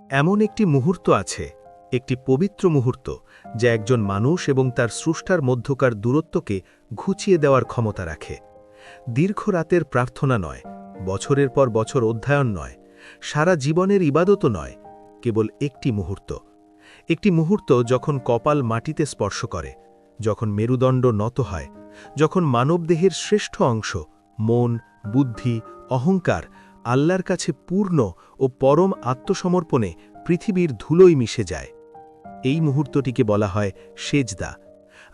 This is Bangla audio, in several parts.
এমন একটি মুহূর্ত আছে, একটি পবিত্র মুহূর্ত, যা একজন মানুষ এবং তার স্রষ্টার মধ্যকার দূরত্বকে ঘুচিয়ে দেওয়ার ক্ষমতা রাখে। দীর্ঘ রাতের প্রার্থনা নয়, বছরের পর বছর অধ্যয়ন নয়, সারা জীবনের ইবাদতও নয়, কেবল একটি মুহূর্ত। একটি মুহূর্ত যখন কপাল মাটিতে স্পর্শ করে, যখন মেরুদণ্ড নত হয়, যখন মানবদেহের শ্রেষ্ঠ অংশ, মন, বুদ্ধি, অহংকার আল্লাহর কাছে পূর্ণ ও পরম আত্মসমর্পণে পৃথিবীর ধুলোয় মিশে যায়। এই মুহূর্তটিকে বলা হয় সেজদা।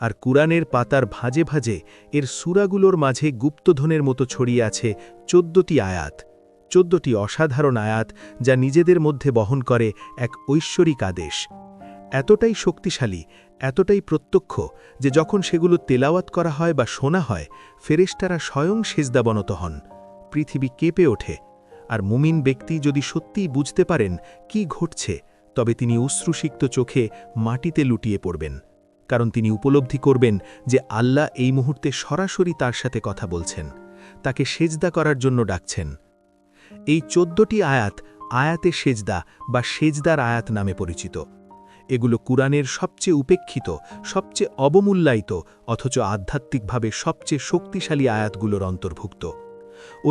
আর কুরআনের পাতার ভাঁজে ভাঁজে এর সূরাগুলোর মাঝে গুপ্তধনের মতো ছড়িয়ে আছে ১৪টি আয়াত, ১৪টি অসাধারণ আয়াত, যা নিজেদের মধ্যে বহন করে এক ঐশ্বরিক আদেশ। এতটাই শক্তিশালী, এতটাই প্রত্যক্ষ যে যখন সেগুলো তেলাওয়াত করা হয় বা শোনা হয়, ফেরেশতারা স্বয়ং সেজদাবনত হন, পৃথিবী কেঁপে ওঠে। আর মুমিন ব্যক্তি যদি সত্যিই বুঝতে পারেন কি ঘটছে, তবে তিনি অশ্রুসিক্ত চোখে মাটিতে লুটিয়ে পড়বেন, কারণ তিনি উপলব্ধি করবেন যে আল্লাহ এই মুহূর্তে সরাসরি তার সাথে কথা বলছেন, তাকে সেজদা করার জন্য ডাকছেন। এই ১৪টি আয়াত আয়াতে সেজদা বা সেজদার আয়াত নামে পরিচিত। এগুলো কুরআনের সবচেয়ে উপেক্ষিত, সবচেয়ে অবমূল্যায়িত, অথচ আধ্যাত্মিকভাবে সবচেয়ে শক্তিশালী আয়াতগুলোর অন্তর্ভুক্ত।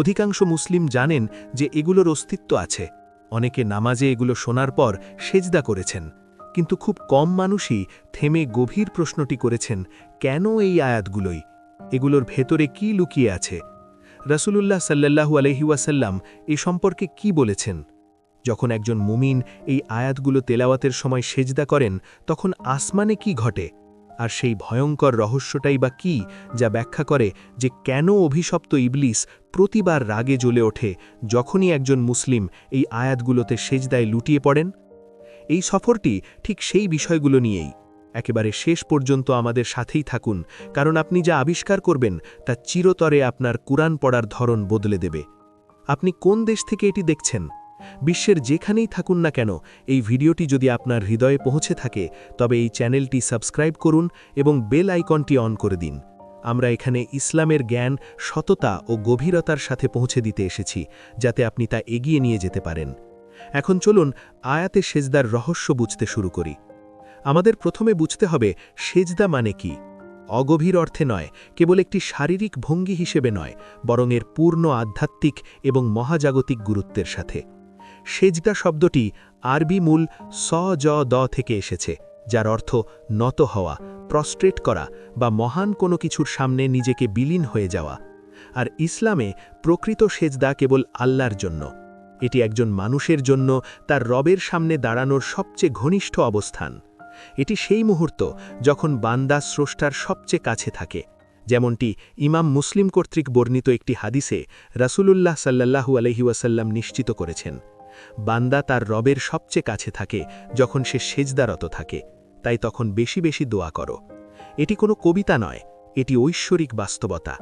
অধিকাংশ মুসলিম জানেন যে এগুলোর অস্তিত্ব আছে, অনেকে নামাজে এগুলো শোনার পর সেজদা করেছেন, কিন্তু খুব কম মানুষই থেমে গভীর প্রশ্নটি করেছেন, কেন এই আয়াতগুলোই? এগুলোর ভেতরে কি লুকিয়ে আছে? রাসূলুল্লাহ সাল্লাল্লাহু আলাইহি ওয়াসাল্লাম এ সম্পর্কে কি বলেছেন? যখন একজন মুমিন এই আয়াতগুলো তেলাওয়াতের সময় সেজদা করেন, তখন আসমানে কি ঘটে? আর সেই ভয়ঙ্কর রহস্যটাই বা কি, যা ব্যাখ্যা করে যে কেন অভিশপ্ত ইবলিস প্রতিবার রাগে জ্বলে ওঠে যখনই একজন মুসলিম এই আয়াতগুলোতে সেজদায় লুটিয়ে পড়েন? এই সফরটি ঠিক সেই বিষয়গুলো নিয়েই। একেবারে শেষ পর্যন্ত আমাদের সাথেই থাকুন, কারণ আপনি যা আবিষ্কার করবেন তা চিরতরে আপনার কুরআন পড়ার ধরন বদলে দেবে। আপনি কোন দেশ থেকে এটি দেখছেন? বিশ্বের যেখানেই থাকুন না কেন, এই ভিডিওটি যদি আপনার হৃদয়ে পৌঁছে থাকে, তবে এই চ্যানেলটি সাবস্ক্রাইব করুন এবং বেল আইকনটি অন করে দিন। আমরা এখানে ইসলামের জ্ঞান, সততা ও গভীরতার সাথে পৌঁছে দিতে এসেছি, যাতে আপনি তা এগিয়ে নিয়ে যেতে পারেন। এখন চলুন আয়াতে সেজদার রহস্য বুঝতে শুরু করি। আমাদের প্রথমে বুঝতে হবে সেজদা মানে কি। অগভীর অর্থে নয়, কেবল একটি শারীরিক ভঙ্গি হিসেবে নয়, বরং এর পূর্ণ আধ্যাত্মিক এবং মহাজাগতিক গুরুত্বের সাথে। সেজদা শব্দটি আরবি মূল স-জ-দ থেকে এসেছে, যার অর্থ নত হওয়া, প্রস্ট্রেট করা বা মহান কোনো কিছুর সামনে নিজেকে বিলীন হয়ে যাওয়া। আর ইসলামে প্রকৃত সেজদা কেবল আল্লাহর জন্য। এটি একজন মানুষের জন্য তার রবের সামনে দাঁড়ানোর সবচেয়ে ঘনিষ্ঠ অবস্থান। এটি সেই মুহূর্ত যখন বান্দা স্রষ্টার সবচেয়ে কাছে থাকে, যেমনটি ইমাম মুসলিম কর্তৃক বর্ণিত একটি হাদিসে রাসূলুল্লাহ সাল্লাল্লাহু আলাইহি ওয়াসাল্লাম নিশ্চিত করেছেন। বান্দা তার রবের সবচেয়ে কাছে থাকে যখন সে সেজদারত থাকে, তাই তখন বেশি বেশি দোয়া করো। এটি কোনো কবিতা নয়, এটি ঐশ্বরিক বাস্তবতা।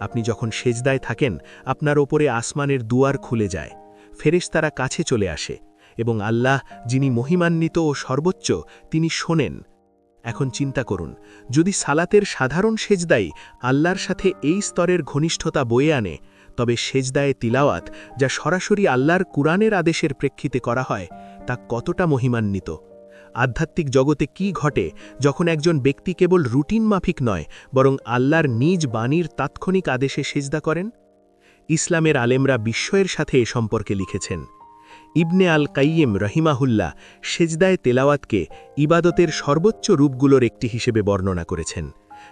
আপনি যখন সেজদায় থাকেন, আপনার ওপরে আসমানের দুয়ার খুলে যায়, ফেরেশতারা কাছে চলে আসে, এবং আল্লাহ, যিনি মহিমান্বিত ও সর্বোচ্চ, তিনি শোনেন। এখন চিন্তা করুন, যদি সালাতের সাধারণ সেজদাই আল্লাহর সাথে এই স্তরের ঘনিষ্ঠতা বয়ে আনে, তবে সেজদায়ে তিলাওয়াত, যা সরাসরি আল্লাহর কুরআনের আদেশের প্রেক্ষিতে করা হয়, তা কতটা মহিমান্বিত। আধ্যাত্মিক জগতে কি ঘটে যখন একজন ব্যক্তি কেবল রুটিন মাফিক নয়, বরং আল্লাহর নিজ বাণীর তাৎক্ষণিক আদেশে সেজদা করেন? ইসলামের আলেমরা বিস্ময়ের সাথে এ সম্পর্কে লিখেছেন। ইবনে আল কাইয়িম রহিমাহুল্লাহ সেজদায়ে তেলাওয়াতকে ইবাদতের সর্বোচ্চ রূপগুলোর একটি হিসেবে বর্ণনা করেছেন,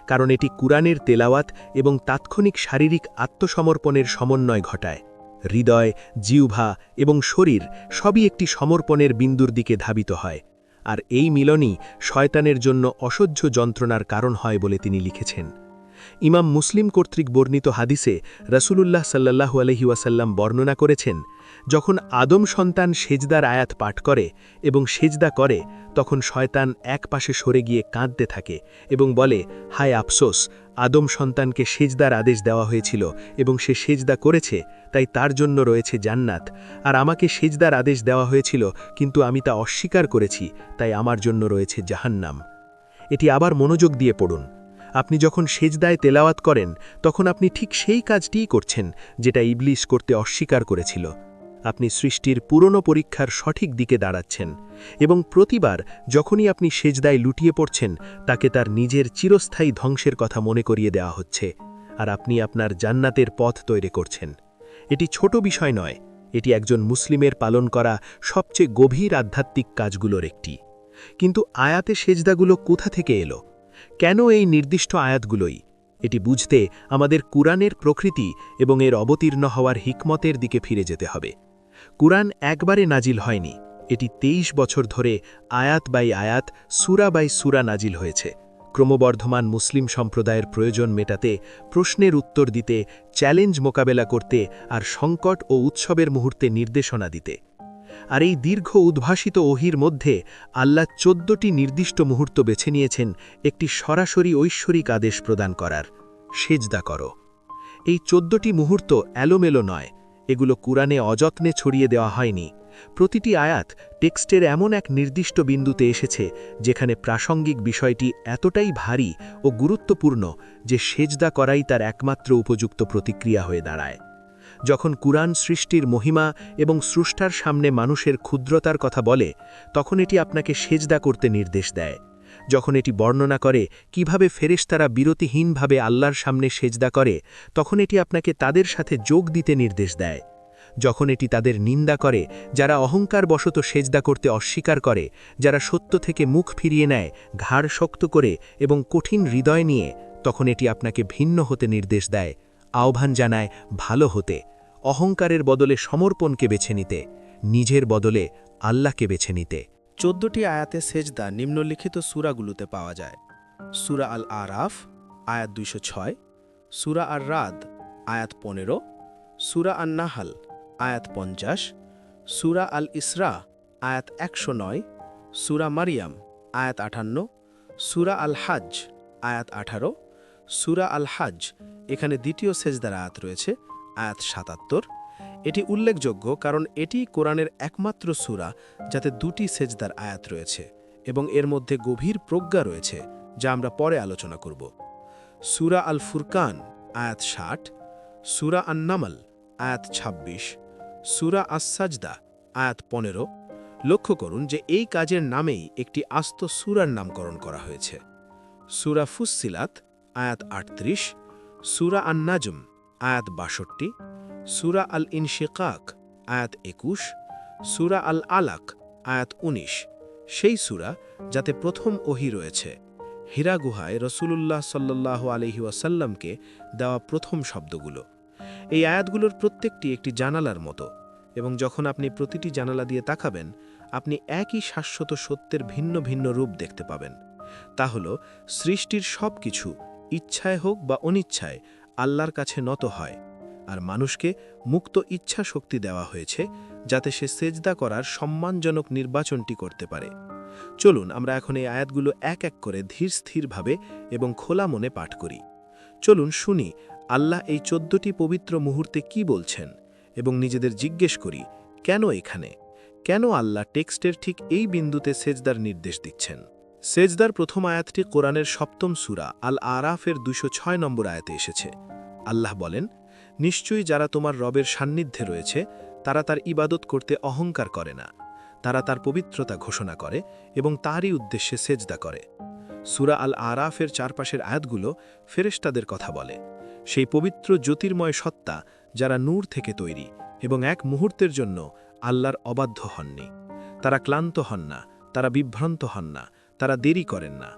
কারণ এটি কুরআনের তেলাওয়াত এবং তাৎক্ষণিক শারীরিক আত্মসমর্পণের সমন্বয় ঘটায়। হৃদয়, জিহ্বা এবং শরীর সবই একটি সমর্পণের বিন্দুর দিকে ধাবিত হয়, আর এই মিলনই শয়তানের জন্য অসহ্য যন্ত্রণার কারণ হয় বলে তিনি লিখেছেন। ইমাম মুসলিম কর্তৃক বর্ণিত হাদিসে রাসূলুল্লাহ সাল্লাল্লাহু আলাইহি ওয়াসাল্লাম বর্ণনা করেছেন, যখন আদম সন্তান সেজদার আয়াত পাঠ করে এবং সেজদা করে, তখন শয়তান এক পাশে সরে গিয়ে কাঁদতে থাকে এবং বলে, হায় আফসোস, আদম সন্তানকে সেজদার আদেশ দেওয়া হয়েছিল এবং সে সেজদা করেছে, তাই তার জন্য রয়েছে জান্নাত, আর আমাকে সেজদার আদেশ দেওয়া হয়েছিল কিন্তু আমি তা অস্বীকার করেছি, তাই আমার জন্য রয়েছে জাহান্নাম। এটি আবার মনোযোগ দিয়ে পড়ুন। আপনি যখন সেজদায় তেলাওয়াত করেন, তখন আপনি ঠিক সেই কাজটিই করছেন যেটা ইবলিস করতে অস্বীকার করেছিল। আপনি সৃষ্টির পুরনো পরীক্ষার সঠিক দিকে দাঁড়াচ্ছেন এবং প্রতিবার যখনই আপনি সেজদায় লুটিয়ে পড়ছেন তাকে তার নিজের চিরস্থায়ী ধ্বংসের কথা মনে করিয়ে দেওয়া হচ্ছে আর আপনি আপনার জান্নাতের পথ তৈরি করছেন। এটি ছোট বিষয় নয়, এটি একজন মুসলিমের পালন করা সবচেয়ে গভীর আধ্যাত্মিক কাজগুলোর একটি। কিন্তু আয়াতে সেজদাগুলো কোথা থেকে এলো? কেন এই নির্দিষ্ট আয়াতগুলোই? এটি বুঝতে আমাদের কুরআনের প্রকৃতি এবং এর অবতীর্ণ হওয়ার হিকমতের দিকে ফিরে যেতে হবে। কুরআন একবারে নাজিল হয়নি, এটি ২৩ বছর ধরে আয়াত বাই আয়াত, সূরা বাই সূরা নাজিল হয়েছে, ক্রমবর্ধমান মুসলিম সম্প্রদায়ের প্রয়োজন মেটাতে, প্রশ্নের উত্তর দিতে, চ্যালেঞ্জ মোকাবেলা করতে আর সংকট ও উৎসবের মুহূর্তে নির্দেশনা দিতে। আর এই দীর্ঘ উদ্ভাসিত ওহির মধ্যে আল্লাহ ১৪টি নির্দিষ্ট মুহূর্ত বেছে নিয়েছেন একটি সরাসরি ঐশ্বরিক আদেশ প্রদান করার, সেজদা করো। এই ১৪টি মুহূর্ত এলোমেলো নয়, এগুলো কুরআনে অযত্নে ছড়িয়ে দেওয়া হয়নি। প্রতিটি আয়াত টেক্সটের এমন এক নির্দিষ্ট বিন্দুতে এসেছে যেখানে প্রাসঙ্গিক বিষয়টি এতটাই ভারী ও গুরুত্বপূর্ণ যে সেজদা করাই তার একমাত্র উপযুক্ত প্রতিক্রিয়া হয়ে দাঁড়ায়। যখন কুরআন সৃষ্টির মহিমা এবং স্রষ্টার সামনে মানুষের ক্ষুদ্রতার কথা বলে, তখন এটি আপনাকে সেজদা করতে নির্দেশ দেয়। যখন এটি বর্ণনা করে কিভাবে ফেরেশতারা বিরতিহীনভাবে আল্লাহর সামনে সেজদা করে, তখন এটি আপনাকে তাদের সাথে যোগ দিতে নির্দেশ দেয়। যখন এটি তাদের নিন্দা করে, যারা অহংকারবশত সেজদা করতে অস্বীকার করে, যারা সত্য থেকে মুখ ফিরিয়ে নেয় ঘাড় শক্ত করে এবং কঠিন হৃদয় নিয়ে, তখন এটি আপনাকে ভিন্ন হতে নির্দেশ দেয়, আহ্বান জানায় ভালো হতে, অহংকারের বদলে সমর্পণকে বেছে নিতে, নিজের বদলে আল্লাহকে বেছে নিতে। ১৪টি আয়াতে সেজদা নিম্নলিখিত সূরাগুলোতে পাওয়া যায়: সূরা আল আরাফ আয়াত ২০৬, সূরা আর রাদ আয়াত ১৫, সূরা আন নাহাল আয়াত ৫০, সূরা আল ইসরা আয়াত ১০৯, সূরা মারিয়াম আয়াত ৫৮, সূরা আল হাজ আয়াত ১৮, সূরা আল হাজ এখানে দ্বিতীয় সেজদার আয়াত রয়েছে, আয়াত ৭৭। এটি উল্লেখযোগ্য কারণ এটি কোরআনের একমাত্র সূরা যাতে দুটি সেজদার আয়াত রয়েছে এবং এর মধ্যে গভীর প্রজ্ঞা রয়েছে, যা আমরা পরে আলোচনা করব। সূরা আল ফুরকান আয়াত ৬০, সূরা আন নামল আয়াত ২৬, সূরা আস সাজদা আয়াত ১৫। লক্ষ্য করুন যে এই কাজের নামেই একটি আস্ত সূরার নামকরণ করা হয়েছে। সূরা ফুসসিলাত আয়াত ৩৮, সূরা আন নাজম আয়াত ৬২, সূরা আল ইনশিকাক আয়াত ২১, সূরা আল আলাক আয়াত ১৯, সেই সূরা যাতে প্রথম ওহী রয়েছে, হীরা গুহায় রাসূলুল্লাহ সাল্লাল্লাহু আলাইহি ওয়াসাল্লামকে দেওয়া প্রথম শব্দগুলো। এই আয়াতগুলোর প্রত্যেকটি একটি জানালার মতো, এবং যখন আপনি প্রতিটি জানালা দিয়ে তাকাবেন, আপনি একই শাশ্বত সত্যের ভিন্ন ভিন্ন রূপ দেখতে পাবেন। তা হল সৃষ্টির সব কিছু, ইচ্ছায় হোক বা অনিচ্ছায়, আল্লাহর কাছে নত হয়, আর মানুষকে মুক্ত ইচ্ছা শক্তি দেওয়া হয়েছে যাতে সে সেজদা করার সম্মানজনক নির্বাচনটি করতে পারে। চলুন আমরা এখন এই আয়াতগুলো এক এক করে ধীর স্থিরভাবে এবং খোলা মনে পাঠ করি। চলুন শুনি আল্লাহ এই ১৪টি পবিত্র মুহূর্তে কি বলছেন এবং নিজেদের জিজ্ঞেস করি, কেন এখানে, কেন আল্লাহ টেক্সটের ঠিক এই বিন্দুতে সেজদার নির্দেশ দিচ্ছেন। সেজদার প্রথম আয়াতটি কোরআনের ৭ম সূরা আল আরাফের ২০৬ নম্বর আয়াতে এসেছে। আল্লাহ বলেন, নিশ্চয়ই যারা তোমার রবের সান্নিধ্যে রয়েছে তারা তার ইবাদত করতে অহংকার করে না, তারা তার পবিত্রতা ঘোষণা করে এবং তারই উদ্দেশ্যে সেজদা করে। সূরা আল আরাফের চারপাশের আয়াতগুলো ফেরেশতাদের কথা বলে, সেই পবিত্র জ্যোতির্ময় সত্তা যারা নূর থেকে তৈরি এবং এক মুহূর্তের জন্য আল্লাহর অবাধ্য হননি। তারা ক্লান্ত হন না, তারা বিভ্রান্ত হন না, তারা দেরি করেন না।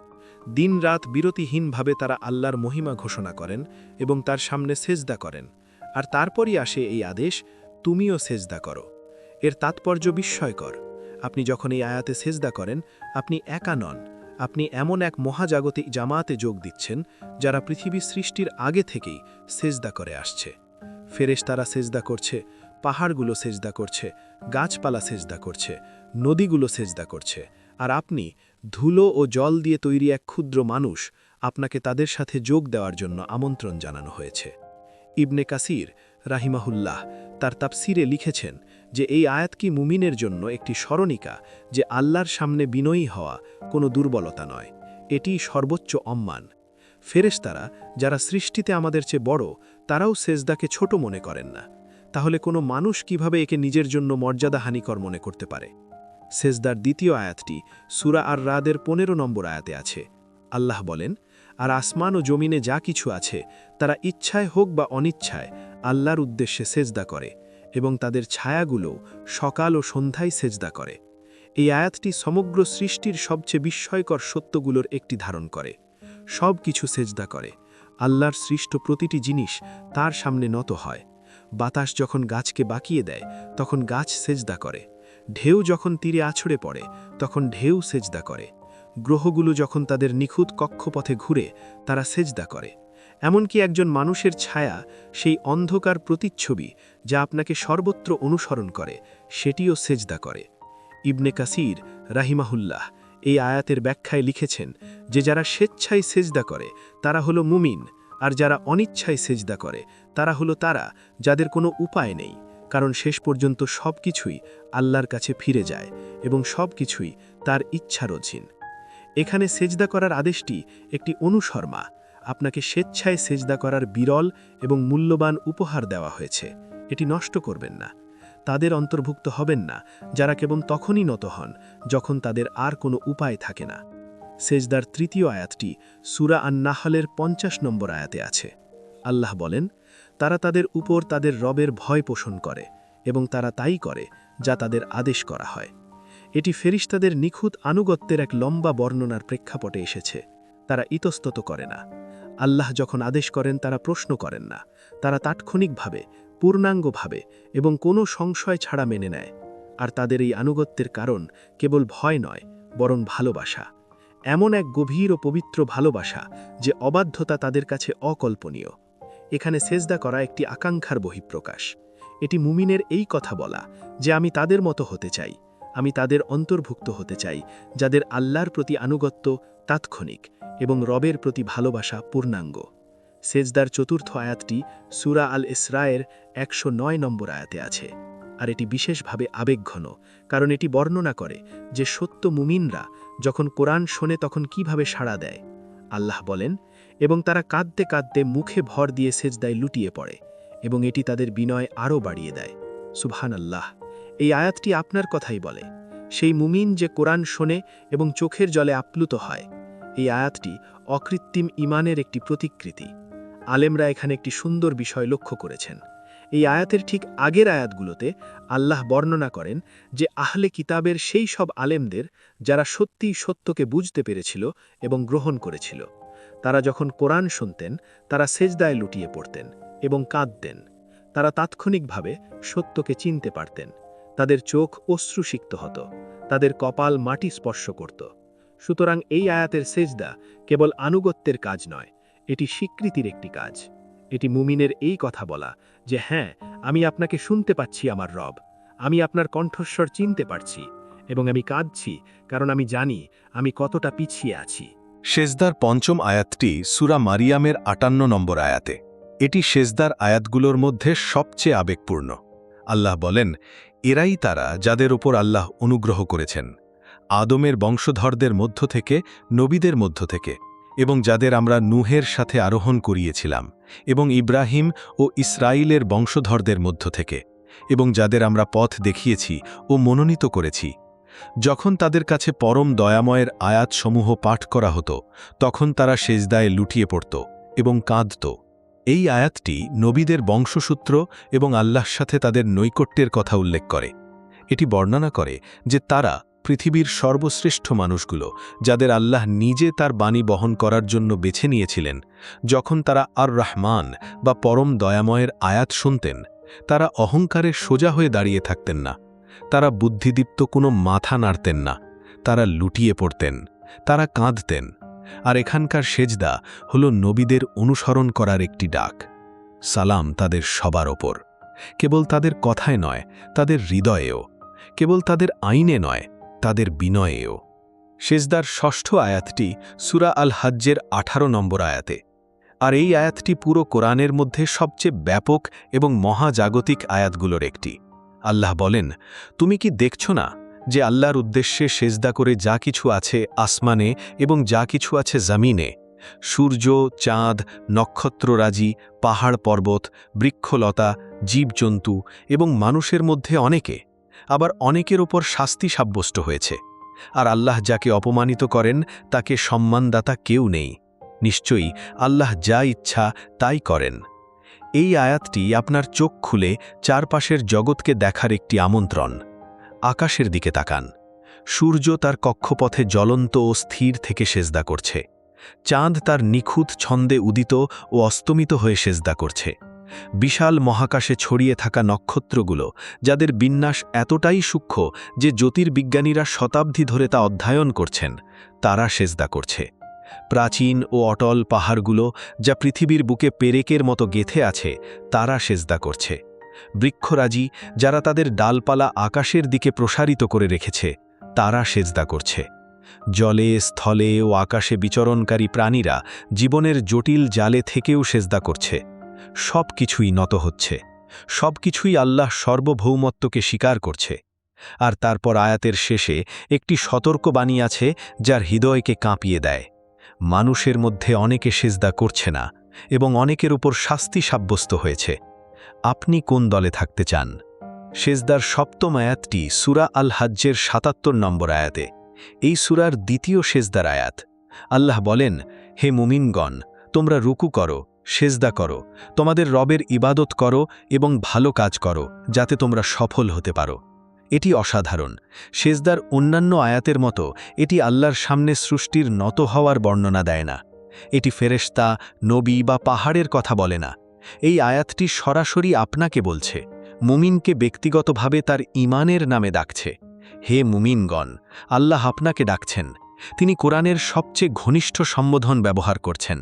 দিন-রাত বিরতিহীনভাবে তারা আল্লাহর মহিমা ঘোষণা করেন এবং তার সামনে সেজদা করেন, আর তারপরই আসে এই আদেশ, তুমিও সেজদা করো। এর তাৎপর্য বিস্ময়কর। আপনি যখন এই আয়াতে সেজদা করেন, আপনি একা নন, আপনি এমন এক মহাজাগতিক জামাতে যোগ দিচ্ছেন যারা পৃথিবী সৃষ্টির আগে থেকেই সেজদা করে আসছে। ফেরেশতারা সেজদা করছে, পাহাড়গুলো সেজদা করছে, গাছপালা সেজদা করছে, নদীগুলো সেজদা করছে, আর আপনি ধুলো ও জল দিয়ে তৈরি এক ক্ষুদ্র মানুষ, আপনাকে তাদের সাথে যোগ দেওয়ার জন্য আমন্ত্রণ জানানো হয়েছে। ইবনে কাসির রাহিমাহুল্লাহ তার তাফসিরে লিখেছেন যে এই আয়াত কি মুমিনের জন্য একটি স্মরণিকা যে আল্লাহর সামনে বিনয়ী হওয়া কোনো দুর্বলতা নয়, এটি সর্বোচ্চ অম্মান। ফেরেশতারা যারা সৃষ্টিতে আমাদের চেয়ে বড়, তারাও সেজদাকে ছোট মনে করেন না। তাহলে কোনো মানুষ কিভাবে একে নিজের জন্য মর্যাদাহানিকর মনে করতে পারে? সেজদার দ্বিতীয় আয়াতটি সূরা আর রাদের 15 নম্বর আয়াতে আছে। আল্লাহ বলেন, আর আসমান ও জমিনে যা কিছু আছে তারা ইচ্ছায় হোক বা অনিচ্ছায় আল্লাহর উদ্দেশ্যে সেজদা করে, এবং তাদের ছায়াগুলো সকাল ও সন্ধ্যায় সেজদা করে। এই আয়াতটি সমগ্র সৃষ্টির সবচেয়ে বিস্ময়কর সত্যগুলোর একটি ধারণ করে। সব কিছু সেজদা করে। আল্লাহর সৃষ্ট প্রতিটি জিনিস তার সামনে নত হয়। বাতাস যখন গাছকে বাঁকিয়ে দেয় তখন গাছ সেজদা করে। ঢেউ যখন তীরে আছড়ে পড়ে তখন ঢেউ সেজদা করে। গ্রহগুলো যখন তাদের নিখুঁত কক্ষপথে ঘুরে তারা সেজদা করে। এমনকি একজন মানুষের ছায়া, সেই অন্ধকার প্রতিচ্ছবি যা আপনাকে সর্বত্র অনুসরণ করে, সেটিও সেজদা করে। ইবনে কাসির রাহিমাহুল্লাহ এই আয়াতের ব্যাখ্যায় লিখেছেন যে যারা স্বেচ্ছায় সেজদা করে তারা হলো মুমিন, আর যারা অনিচ্ছায় সেজদা করে তারা হলো তারা যাদের কোনো উপায় নেই, কারণ শেষ পর্যন্ত সব কিছুই আল্লাহর কাছে ফিরে যায় এবং সব কিছুই তার ইচ্ছার অধীন। এখানে সেজদা করার আদেশটি একটি অনুসরমা। আপনাকে স্বেচ্ছায় সেজদা করার বিরল এবং মূল্যবান উপহার দেওয়া হয়েছে। এটি নষ্ট করবেন না। তাদের অন্তর্ভুক্ত হবেন না যারা কেবল তখনই নত হন যখন তাদের আর কোনো উপায় থাকে না। সেজদার তৃতীয় আয়াতটি সূরা আন-নাহলের 50 নম্বর আয়াতে আছে। আল্লাহ বলেন, তারা তাদের উপর তাদের রবের ভয় পোষণ করে এবং তারা তাই করে যা তাদের আদেশ করা হয়। এটি ফেরেশতাদের নিখুঁত আনুগত্যের এক লম্বা বর্ণনার প্রেক্ষাপটে এসেছে। তারা ইতস্তত করে না। আল্লাহ যখন আদেশ করেন তারা প্রশ্ন করেন না। তারা তাৎক্ষণিকভাবে, পূর্ণাঙ্গভাবে এবং কোনো সংশয় ছাড়া মেনে নেয়। আর তাদের এই আনুগত্যের কারণ কেবল ভয় নয়, বরং ভালোবাসা। এমন এক গভীর ও পবিত্র ভালোবাসা যে অবাধ্যতা তাদের কাছে অকল্পনীয়। এখানে সেজদা করা একটি আকাঙ্ক্ষার বহিঃপ্রকাশ। এটি মুমিনের এই কথা বলা যে আমি তাদের মতো হতে চাই, আমি তাদের অন্তর্ভুক্ত হতে চাই যাদের আল্লাহর প্রতি আনুগত্য তাৎক্ষণিক এবং রবের প্রতি ভালোবাসা পূর্ণাঙ্গ। সেজদার চতুর্থ আয়াতটি সূরা আল ইসরায়ের 109 নম্বর আয়াতে আছে, আর এটি বিশেষভাবে আবেগঘন, কারণ এটি বর্ণনা করে যে সত্য মুমিনরা যখন কোরআন শোনে তখন কিভাবে সাড়া দেয়। আল্লাহ বলেন, এবং তারা কাঁদতে কাঁদতে মুখে ভর দিয়ে সেজদায় লুটিয়ে পড়ে, এবং এটি তাদের বিনয় আরও বাড়িয়ে দেয়। সুবহানাল্লাহ। এই আয়াতটি আপনার কথাই বলে, সেই মুমিন যে কোরআন শোনে এবং চোখের জলে আপ্লুত হয়। এই আয়াতটি অকৃত্রিম ঈমানের একটি প্রতিকৃতি। আলেমরা এখানে একটি সুন্দর বিষয় লক্ষ্য করেছেন। এই আয়াতের ঠিক আগের আয়াতগুলোতে আল্লাহ বর্ণনা করেন যে আহলে কিতাবের সেই সব আলেমদের যারা সত্যিই সত্যকে বুঝতে পেরেছিল এবং গ্রহণ করেছিল। তারা যখন কোরআন শুনতেন তারা সেজদায় লুটিয়ে পড়তেন এবং কাঁদতেন। তারা তাৎক্ষণিকভাবে সত্যকে চিনতে পারতেন। তাদের চোখ অশ্রুসিক্ত হতো, তাদের কপাল মাটি স্পর্শ করত। সুতরাং এই আয়াতের সেজদা কেবল আনুগত্যের কাজ নয়, এটি স্বীকৃতির একটি কাজ। এটি মুমিনের এই কথা বলা যে হ্যাঁ, আমি আপনাকে শুনতে পাচ্ছি আমার রব, আমি আপনার কণ্ঠস্বর চিনতে পারছি, এবং আমি কাঁদছি কারণ আমি জানি আমি কতটা পিছিয়ে আছি। সেজদার পঞ্চম আয়াতটি সূরা মারিয়ামের 58 নম্বর আয়াতে। এটি সেজদার আয়াতগুলোর মধ্যে সবচেয়ে আবেগপূর্ণ। আল্লাহ বলেন, এরাই তারা যাদের ওপর আল্লাহ অনুগ্রহ করেছেন, আদমের বংশধরদের মধ্য থেকে, নবীদের মধ্য থেকে, এবং যাদের আমরা নূহের সাথে আরোহণ করিয়েছিলাম, এবং ইব্রাহিম ও ইসরাইলের বংশধরদের মধ্য থেকে, এবং যাদের আমরা পথ দেখিয়েছি ও মনোনীত করেছি। যখন তাদের কাছে পরম দয়াময়ের আয়াতসমূহ পাঠ করা হতো তখন তারা সেজদায় লুটিয়ে পড়ত এবং কাঁদত। এই আয়াতটি নবীদের বংশসূত্র এবং আল্লাহর সাথে তাদের নৈকট্যের কথা উল্লেখ করে। এটি বর্ণনা করে যে তারা পৃথিবীর সর্বশ্রেষ্ঠ মানুষগুলো, যাদের আল্লাহ নিজে তার বাণী বহন করার জন্য বেছে নিয়েছিলেন। যখন তারা আর রহমান বা পরম দয়াময়ের আয়াত শুনতেন, তারা অহংকারে সোজা হয়ে দাঁড়িয়ে থাকতেন না, তারা বুদ্ধিদীপ্ত কোনো মাথা নাড়তেন না, তারা লুটিয়ে পড়তেন, তারা কাঁদতেন। আর এখানকার সেজদা হল নবীদের অনুসরণ করার একটি ডাক। সালাম তাদের সবার ওপর, কেবল তাদের কথায় নয়, তাদের হৃদয়েও, কেবল তাদের আইনে নয়, তাদের বিনয়েও। সেজদার ষষ্ঠ আয়াতটি সূরা আল হজ্জের 18 নম্বর আয়াতে, আর এই আয়াতটি পুরো কোরআনের মধ্যে সবচেয়ে ব্যাপক এবং মহাজাগতিক আয়াতগুলোর একটি। আল্লাহ বলেন, তুমি কি দেখছ না যে আল্লাহর উদ্দেশ্যে সেজদা করে যা কিছু আছে আসমানে এবং যা কিছু আছে জমিনে, সূর্য, চাঁদ, নক্ষত্ররাজি, পাহাড় পর্বত, বৃক্ষলতা, জীবজন্তু এবং মানুষের মধ্যে অনেকে, আবার অনেকের ওপর শাস্তি সাব্যস্ত হয়েছে। আর আল্লাহ যাকে অপমানিত করেন তাকে সম্মানদাতা কেউ নেই। নিশ্চয়ই আল্লাহ যা ইচ্ছা তাই করেন। এই আয়াতটি আপনার চোখ খুলে চারপাশের জগৎকে দেখার একটি আমন্ত্রণ। আকাশের দিকে তাকান। সূর্য তার কক্ষপথে জ্বলন্ত ও স্থির থেকে সেজদা করছে। চাঁদ তার নিখুঁত ছন্দে উদিত ও অস্তমিত হয়ে সেজদা করছে। বিশাল মহাকাশে ছড়িয়ে থাকা নক্ষত্রগুলো, যাদের বিন্যাস এতটাই সূক্ষ্ম যে জ্যোতির্বিজ্ঞানীরা শতাব্দী ধরে তা অধ্যয়ন করছেন, তারা সেজদা করছে। প্রাচীন ও অটল পাহাড়গুলো, যা পৃথিবীর বুকে পেরেকের মতো গেঁথে আছে, তারা সেজদা করছে। বৃক্ষরাজি, যারা তাদের ডালপালা আকাশের দিকে প্রসারিত করে রেখেছে, তারা সেজদা করছে। জলে, স্থলে ও আকাশে বিচরণকারী প্রাণীরা জীবনের জটিল জালে থেকেও সেজদা করছে। সব কিছুই নত হচ্ছে, সব কিছুই আল্লাহ সার্বভৌমত্বকে স্বীকার করছে। আর তারপর আয়াতের শেষে একটি সতর্কবাণী আছে, যার হৃদয়কে কাঁপিয়ে দেয়। মানুষের মধ্যে অনেকে সেজদা করছে না এবং অনেকের উপর শাস্তি সাব্যস্ত হয়েছে। আপনি কোন দলে থাকতে চান? সেজদার সপ্তম আয়াতটি সূরা আল হাজ্জের ৭৭ নম্বর আয়াতে। এই সূরার দ্বিতীয় সেজদার আয়াত। আল্লাহ বলেন, হে মুমিনগণ, তোমরা রুকু করো, সেজদা করো, তোমাদের রবের ইবাদত করো এবং ভালো কাজ করো, যাতে তোমরা সফল হতে পারো। এটি অসাধারণ। সেজদার অন্যান্য আয়াতের মতো এটি আল্লাহর সামনে সৃষ্টির নত হওয়ার বর্ণনা দেয় না। এটি ফেরেশতা, নবী বা পাহাড়ের কথা বলে না। এই আয়াতটি সরাসরি আপনাকে বলছে, মুমিনকে ব্যক্তিগতভাবে তার ঈমানের নামে ডাকছে। হে মুমিনগণ, আল্লাহ আপনাকে ডাকছেন। তিনি কোরআনের সবচেয়ে ঘনিষ্ঠ সম্বোধন ব্যবহার করছেন।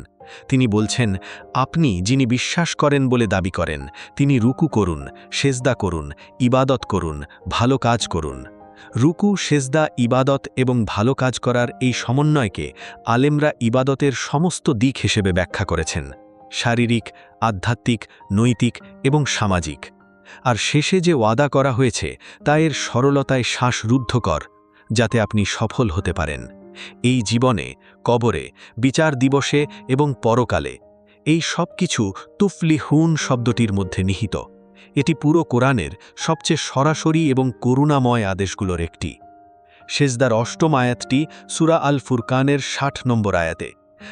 তিনি বলছেন, আপনি যিনি বিশ্বাস করেন বলে দাবি করেন, তিনি রুকু করুন, সেজদা করুন, ইবাদত করুন, ভালো কাজ করুন। রুকু, সেজদা, ইবাদত এবং ভালো কাজ করার এই সমন্বয়কে আলেমরা ইবাদতের সমস্ত দিক হিসেবে ব্যাখ্যা করেছেন: শারীরিক, আধ্যাত্মিক, নৈতিক এবং সামাজিক। আর শেষে যে ওয়াদা করা হয়েছে তা এর সরলতায় শ্বাসরুদ্ধকর, যাতে আপনি সফল হতে পারেন এই জীবনে, কবরে, বিচার দিবসে এবং পরকালে। এই সব কিছু তুফলিহুন শব্দটির মধ্যে নিহিত। এটি পুরো কোরআনের সবচেয়ে সরাসরি এবং করুণাময় আদেশগুলোর একটি। সেজদার অষ্টম আয়াতটি সূরা আল ফুরকানের ৬০ নম্বর আয়াতে,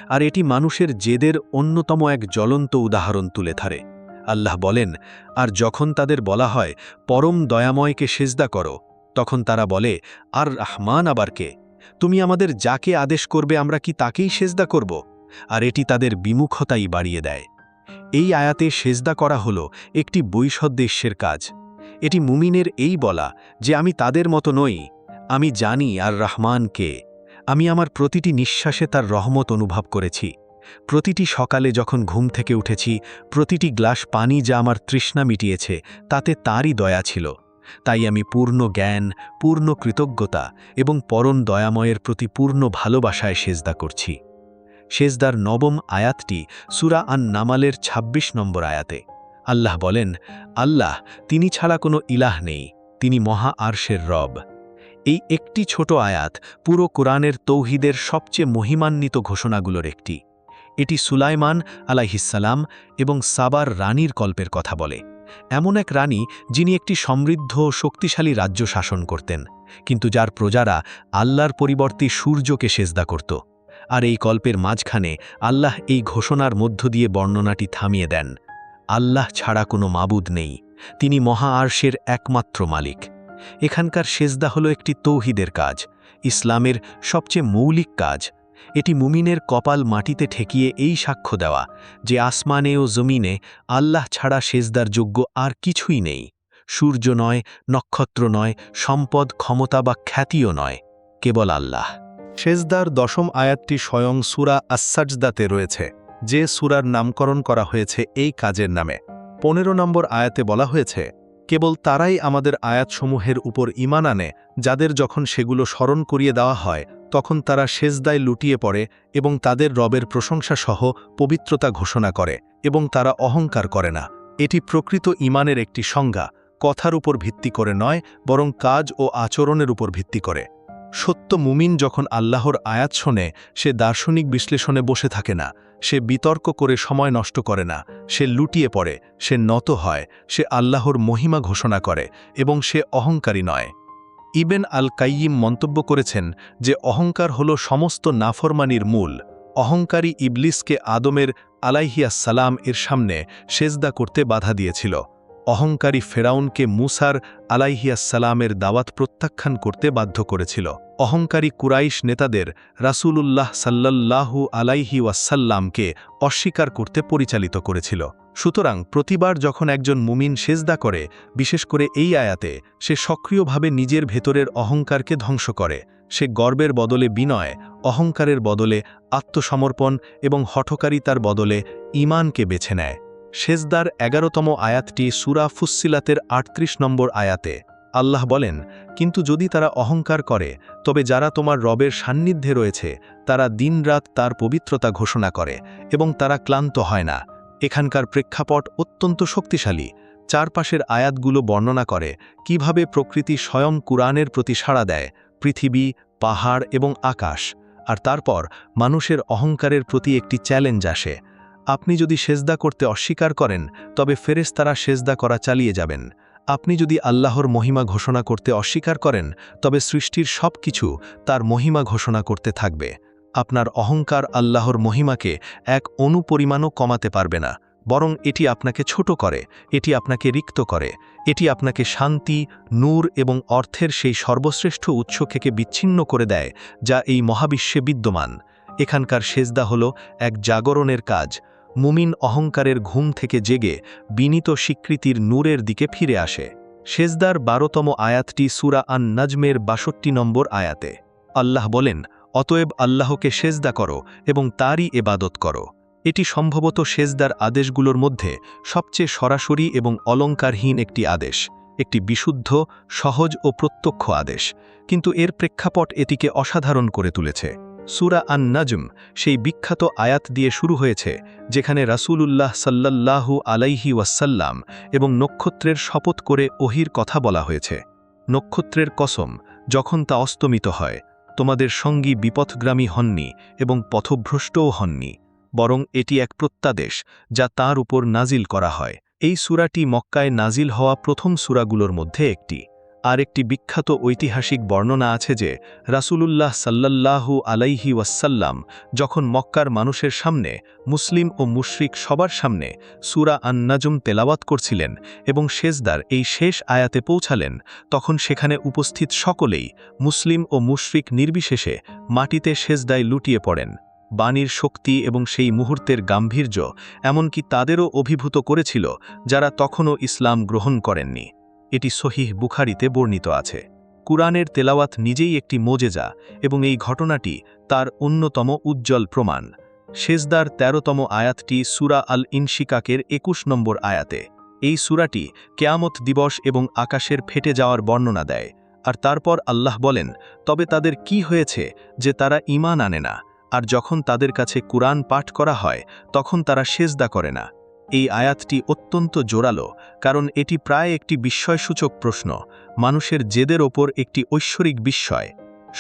আর এটি মানুষের জেদের অন্যতম এক জ্বলন্ত উদাহরণ তুলে ধরে। আল্লাহ বলেন, আর যখন তাদের বলা হয় পরম দয়াময়কে সেজদা করো, তখন তারা বলে, আর রহমান আবার কে? তুমি আমাদের যাকে আদেশ করবে আমরা কি তাকেই সেজদা করব? আর এটি তাদের বিমুখতাই বাড়িয়ে দেয়। এই আয়াতে সেজদা করা হলো একটি বৈসদ্দেশ্যের কাজ। এটি মুমিনের এই বলা যে আমি তাদের মতো নই, আমি জানি আর রহমান কে। আমি আমার প্রতিটি নিঃশ্বাসে তার রহমত অনুভব করেছি। প্রতিটি সকালে যখন ঘুম থেকে উঠেছি, প্রতিটি গ্লাস পানি যা আমার তৃষ্ণা মিটিয়েছে, তাতে তারই দয়া ছিল। তাই আমি পূর্ণ জ্ঞান, পূর্ণ কৃতজ্ঞতা এবং পরম দয়াময়ের প্রতি পূর্ণ ভালোবাসায় সেজদা করছি। সেজদার নবম আয়াতটি সূরা আন নামালের ২৬ নম্বর আয়াতে। আল্লাহ বলেন, আল্লাহ, তিনি ছাড়া কোনো ইলাহ নেই, তিনি মহা আরশের রব। এই একটি ছোট আয়াত পুরো কোরআনের তৌহিদের সবচেয়ে মহিমান্বিত ঘোষণাগুলোর একটি। এটি সুলাইমান আলাইহিসসালাম এবং সাবার রানীর কল্পের কথা বলে। এমন এক রানী যিনি একটি সমৃদ্ধ ও শক্তিশালী রাজ্য শাসন করতেন, কিন্তু যার প্রজারা আল্লাহর পরিবর্তে সূর্যকে সেজদা করত। আর এই কল্পের মাঝখানে আল্লাহ এই ঘোষণার মধ্য দিয়ে বর্ণনাটি থামিয়ে দেন, আল্লাহ ছাড়া কোনো মাবুদ নেই, তিনি মহা আরশের একমাত্র মালিক। এখানকার সেজদা হলো একটি তৌহিদের কাজ, ইসলামের সবচেয়ে মৌলিক কাজ। এটি মুমিনের কপাল মাটিতে ঠেকিয়ে এই সাক্ষ্য দেওয়া যে আসমানে ও জমিনে আল্লাহ ছাড়া সেজদার যোগ্য আর কিছুই নেই। সূর্য নয়, নক্ষত্র নয়, সম্পদ, ক্ষমতা বা খ্যাতিও নয়, কেবল আল্লাহ। সেজদার দশম আয়াতটি স্বয়ং সূরা আস-সাজদাতে রয়েছে, যে সূরার নামকরণ করা হয়েছে এই কাজের নামে। ১৫ নম্বর আয়াতে বলা হয়েছে, কেবল তারাই আমাদের আয়াতসমূহের উপর ঈমান আনে, যাদের যখন সেগুলো স্মরণ করিয়ে দেওয়া হয় তখন তারা সেজদায় লুটিয়ে পড়ে এবং তাদের রবের প্রশংসা সহ পবিত্রতা ঘোষণা করে এবং তারা অহংকার করে না। এটি প্রকৃত ঈমানের একটি সংজ্ঞা, কথার উপর ভিত্তি করে নয়, বরং কাজ ও আচরণের উপর ভিত্তি করে। সত্য মুমিন যখন আল্লাহর আয়াত শোনে সে দার্শনিক বিশ্লেষণে বসে থাকে না, সে বিতর্ক করে সময় নষ্ট করে না, সে লুটিয়ে পড়ে, সে নত হয়, সে আল্লাহর মহিমা ঘোষণা করে এবং সে অহংকারী নয়। ইবেন আল কাইয়িম মন্তব্য করেছেন যে অহংকার হল সমস্ত নাফরমানির মূল। অহংকারী ইবলিসকে আদমের আলাইহিয়াসসালাম এর সামনে সেজদা করতে বাধা দিয়েছিল। অহংকারী ফেরাউনকে মুসার আলাইহিয়াসসালামের দাওয়াত প্রত্যাখ্যান করতে বাধ্য করেছিল। অহংকারী কুরাইশ নেতাদের রাসূলুল্লাহ সাল্লাল্লাহু আলাইহি ওয়াসাল্লামকে অস্বীকার করতে পরিচালিত করেছিল। সুতরাং প্রতিবার যখন একজন মুমিন সেজদা করে, বিশেষ করে এই আয়াতে, সে সক্রিয়ভাবে নিজের ভেতরের অহংকারকে ধ্বংস করে। সে গর্বের বদলে বিনয়, অহংকারের বদলে আত্মসমর্পণ এবং হঠকারিতার বদলে ঈমানকে বেছে নেয়। সেজদার ১১তম আয়াতটি সূরা ফুসসিলাতের ৩৮ নম্বর আয়াতে আল্লাহ বলেন, কিন্তু যদি তারা অহংকার করে, তবে যারা তোমার রবের সান্নিধ্যে রয়েছে তারা দিনরাত তার পবিত্রতা ঘোষণা করে এবং তারা ক্লান্ত হয় না। এখানকার প্রেক্ষাপট অত্যন্ত শক্তিশালী। চারপাশের আয়াতগুলো বর্ণনা করে কিভাবে প্রকৃতি স্বয়ং কুরআনের প্রতি সাড়া দেয়, পৃথিবী, পাহাড় এবং আকাশ। আর তারপর মানুষের অহংকারের প্রতি একটি চ্যালেঞ্জ আসে। আপনি যদি সেজদা করতে অস্বীকার করেন, তবে ফেরেশতারা সেজদা করা চালিয়ে যাবেন। আপনি যদি আল্লাহর মহিমা ঘোষণা করতে অস্বীকার করেন, তবে সৃষ্টির সব কিছু তার মহিমা ঘোষণা করতে থাকবে। আপনার অহংকার আল্লাহর মহিমাকে এক অনুপরিমাণও কমাতে পারবে না, বরং এটি আপনাকে ছোট করে, এটি আপনাকে রিক্ত করে, এটি আপনাকে শান্তি, নূর এবং অর্থের সেই সর্বশ্রেষ্ঠ উৎস থেকে বিচ্ছিন্ন করে দেয় যা এই মহাবিশ্বে বিদ্যমান। এখানকার সেজদা হল এক জাগরণের কাজ। মুমিন অহংকারের ঘুম থেকে জেগে বিনীত স্বীকৃতির নূরের দিকে ফিরে আসে। সেজদার ১২তম আয়াতটি সূরা আন নাজমের ৬২ নম্বর আয়াতে আল্লাহ বলেন, অতএব আল্লাহকে সেজদা করো এবং তারই এবাদত করো। এটি সম্ভবত সেজদার আদেশগুলোর মধ্যে সবচেয়ে সরাসরি এবং অলঙ্কারহীন একটি আদেশ, একটি বিশুদ্ধ, সহজ ও প্রত্যক্ষ আদেশ, কিন্তু এর প্রেক্ষাপট এটিকে অসাধারণ করে তুলেছে। সূরা আন নাজম সেই বিখ্যাত আয়াত দিয়ে শুরু হয়েছে যেখানে রাসূলুল্লাহ সাল্লাল্লাহু আলাইহি ওয়াসাল্লাম এবং নক্ষত্রের শপথ করে ওহির কথা বলা হয়েছে। নক্ষত্রের কসম, যখন তা অস্তমিত হয়, তোমাদের সঙ্গী বিপথগ্রামী হননি এবং পথভ্রষ্টও হননি, বরং এটি এক প্রত্যাদেশ যা তার উপর নাজিল করা হয়। এই সূরাটি মক্কায় নাজিল হওয়া প্রথম সূরাগুলোর মধ্যে একটি। আর একটি বিখ্যাত ঐতিহাসিক বর্ণনা আছে যে রাসূলুল্লাহ সাল্লাল্লাহু আলাইহি ওয়াসাল্লাম যখন মক্কার মানুষের সামনে, মুসলিম ও মুশরিক সবার সামনে সূরা আন নাজম তেলাওয়াত করছিলেন এবং সেজদার এই শেষ আয়াতে পৌঁছালেন, তখন সেখানে উপস্থিত সকলেই, মুসলিম ও মুশরিক নির্বিশেষে, মাটিতে সেজদায় লুটিয়ে পড়েন। বাণীর শক্তি এবং সেই মুহূর্তের গাম্ভীর্য এমনকি তাদেরও অভিভূত করেছিল যারা তখনও ইসলাম গ্রহণ করেননি। এটি সহিহ বুখারীতে বর্ণিত আছে। কুরআনের তেলাওয়াত নিজেই একটি মোজেজা এবং এই ঘটনাটি তার অন্যতম উজ্জ্বল প্রমাণ। সেজদার ১৩তম আয়াতটি সূরা আল ইনশিকাকের ২১ নম্বর আয়াতে। এই সূরাটি কেয়ামত দিবস এবং আকাশের ফেটে যাওয়ার বর্ণনা দেয়। আর তারপর আল্লাহ বলেন, তবে তাদের কি হয়েছে যে তারা ঈমান আনে না, আর যখন তাদের কাছে কুরআন পাঠ করা হয় তখন তারা সেজদা করে না। এই আয়াতটি অত্যন্ত জোরালো, কারণ এটি প্রায় একটি বিস্ময়সূচক প্রশ্ন, মানুষের জেদের ওপর একটি ঐশ্বরিক বিস্ময়।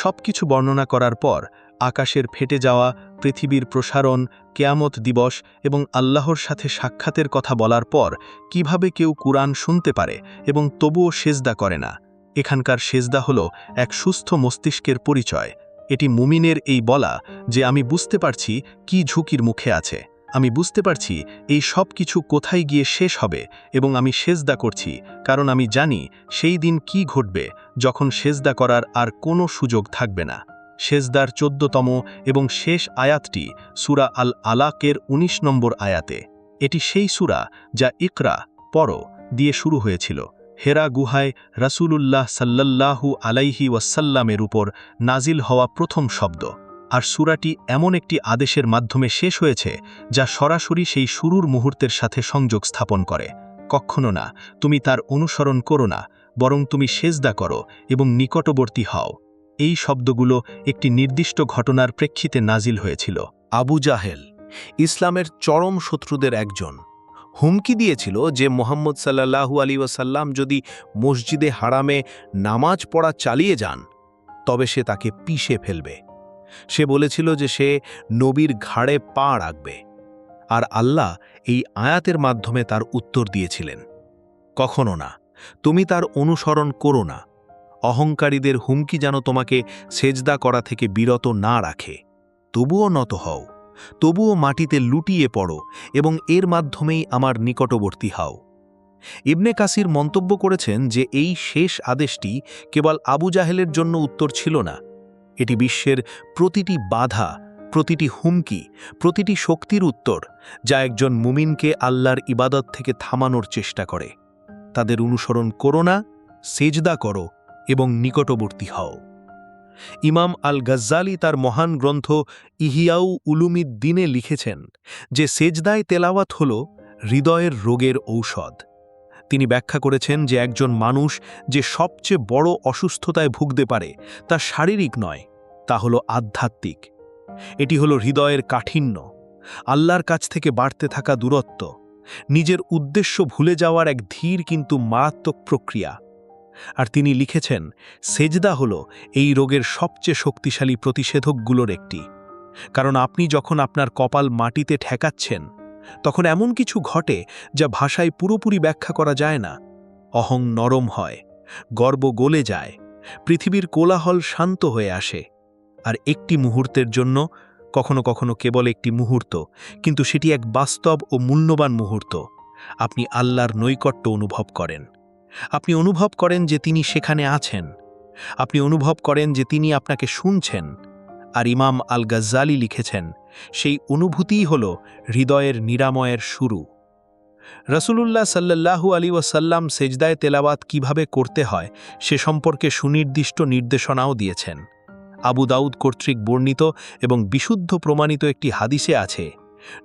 সবকিছু বর্ণনা করার পর, আকাশের ফেটে যাওয়া, পৃথিবীর প্রসারণ, কেয়ামত দিবস এবং আল্লাহর সাথে সাক্ষাতের কথা বলার পর কিভাবে কেউ কুরআন শুনতে পারে এবং তবুও সেজদা করে না? এখানকার সেজদা হল এক সুস্থ মস্তিষ্কের পরিচয়। এটি মুমিনের এই বলা যে আমি বুঝতে পারছি কি ঝুঁকির মুখে আছে, আমি বুঝতে পারছি এই সব কিছু কোথায় গিয়ে শেষ হবে এবং আমি সেজদা করছি কারণ আমি জানি সেই দিন কি ঘটবে যখন সেজদা করার আর কোনো সুযোগ থাকবে না। সেজদার ১৪তম এবং শেষ আয়াতটি সূরা আল আলাকের ১৯ নম্বর আয়াতে। এটি সেই সূরা যা ইকরা, পড়ো দিয়ে শুরু হয়েছিল। হেরা গুহায় রাসূলুল্লাহ সাল্লাল্লাহু আলাইহি ওয়াসাল্লামের উপর নাজিল হওয়া প্রথম শব্দ। আর সূরাটি এমন একটি আদেশের মাধ্যমে শেষ হয়েছে যা সরাসরি সেই শুরুর মুহূর্তের সাথে সংযোগ স্থাপন করে। কখনো না, তুমি তার অনুসরণ করো না, বরং তুমি সেজদা করো এবং নিকটবর্তী হও। এই শব্দগুলো একটি নির্দিষ্ট ঘটনার প্রেক্ষিতে নাজিল হয়েছিল। আবু জাহেল, ইসলামের চরম শত্রুদের একজন, হুমকি দিয়েছিল যে মুহাম্মদ সাল্লাল্লাহু আলাইহি ওয়াসাল্লাম যদি মসজিদে হারামে নামাজ পড়া চালিয়ে যান, তবে সে তাকে পিষে ফেলবে। সে বলেছিল যে সে নবীর ঘাড়ে পা রাখবে, আর আল্লাহ এই আয়াতের মাধ্যমে তার উত্তর দিয়েছিলেন, কখনো না, তুমি তার অনুসরণ করো না। অহংকারীদের হুমকি যেন তোমাকে সেজদা করা থেকে বিরত না রাখে। তবুও নত হও, তবুও মাটিতে লুটিয়ে পড়ো এবং এর মাধ্যমেই আমার নিকটবর্তী হও। ইবনে কাসির মন্তব্য করেছেন যে এই শেষ আদেশটি কেবল আবু জাহেলের জন্য উত্তর ছিল না, এটি বিশ্বের প্রতিটি বাধা, প্রতিটি হুমকি, প্রতিটি শক্তির উত্তর, যা একজন মুমিনকে আল্লাহর ইবাদত থেকে থামানোর চেষ্টা করে। তাদের অনুসরণ করো না, সেজদা করো এবং নিকটবর্তী হও। ইমাম আল গজ্জালি তার মহান গ্রন্থ ইহিয়াউ উলুমিদ্দিনে লিখেছেন যে সেজদায় তেলাওয়াত হল হৃদয়ের রোগের ঔষধ। তিনি ব্যাখ্যা করেছেন যে একজন মানুষ যে সবচেয়ে বড় অসুস্থতায় ভুগতে পারে তা শারীরিক নয়, তা হল আধ্যাত্মিক। এটি হল হৃদয়ের কাঠিন্য, আল্লাহর কাছ থেকে বাড়তে থাকা দূরত্ব, নিজের উদ্দেশ্য ভুলে যাওয়ার এক ধীর কিন্তু মারাত্মক প্রক্রিয়া। আর তিনি লিখেছেন, সেজদা হল এই রোগের সবচেয়ে শক্তিশালী প্রতিষেধকগুলোর একটি। কারণ আপনি যখন আপনার কপাল মাটিতে ঠেকাচ্ছেন, তখন এমন কিছু ঘটে যা ভাষায় পুরোপুরি ব্যাখ্যা করা যায় না। অহং নরম হয়, গর্ব গলে যায়, পৃথিবীর কোলাহল শান্ত হয়ে আসে। আর একটি মুহূর্তের জন্য, কখনো কখনো কেবল একটি মুহূর্ত, কিন্তু সেটি এক বাস্তব ও মূল্যবান মুহূর্ত, আপনি আল্লাহর নৈকট্য অনুভব করেন। আপনি অনুভব করেন যে তিনি সেখানে আছেন। আপনি অনুভব করেন যে তিনি আপনাকে শুনছেন। আর ইমাম আল গজ্জালি লিখেছেন, সেই অনুভূতিই হল হৃদয়ের নিরাময়ের শুরু। রাসূলুল্লাহ সাল্লাল্লাহু আলাইহি ওয়াসাল্লাম সেজদায় তেলাওয়াত কিভাবে করতে হয় সে সম্পর্কে সুনির্দিষ্ট নির্দেশনাও দিয়েছেন। আবু দাউদ কর্তৃক বর্ণিত এবং বিশুদ্ধ প্রমাণিত একটি হাদিসে আছে,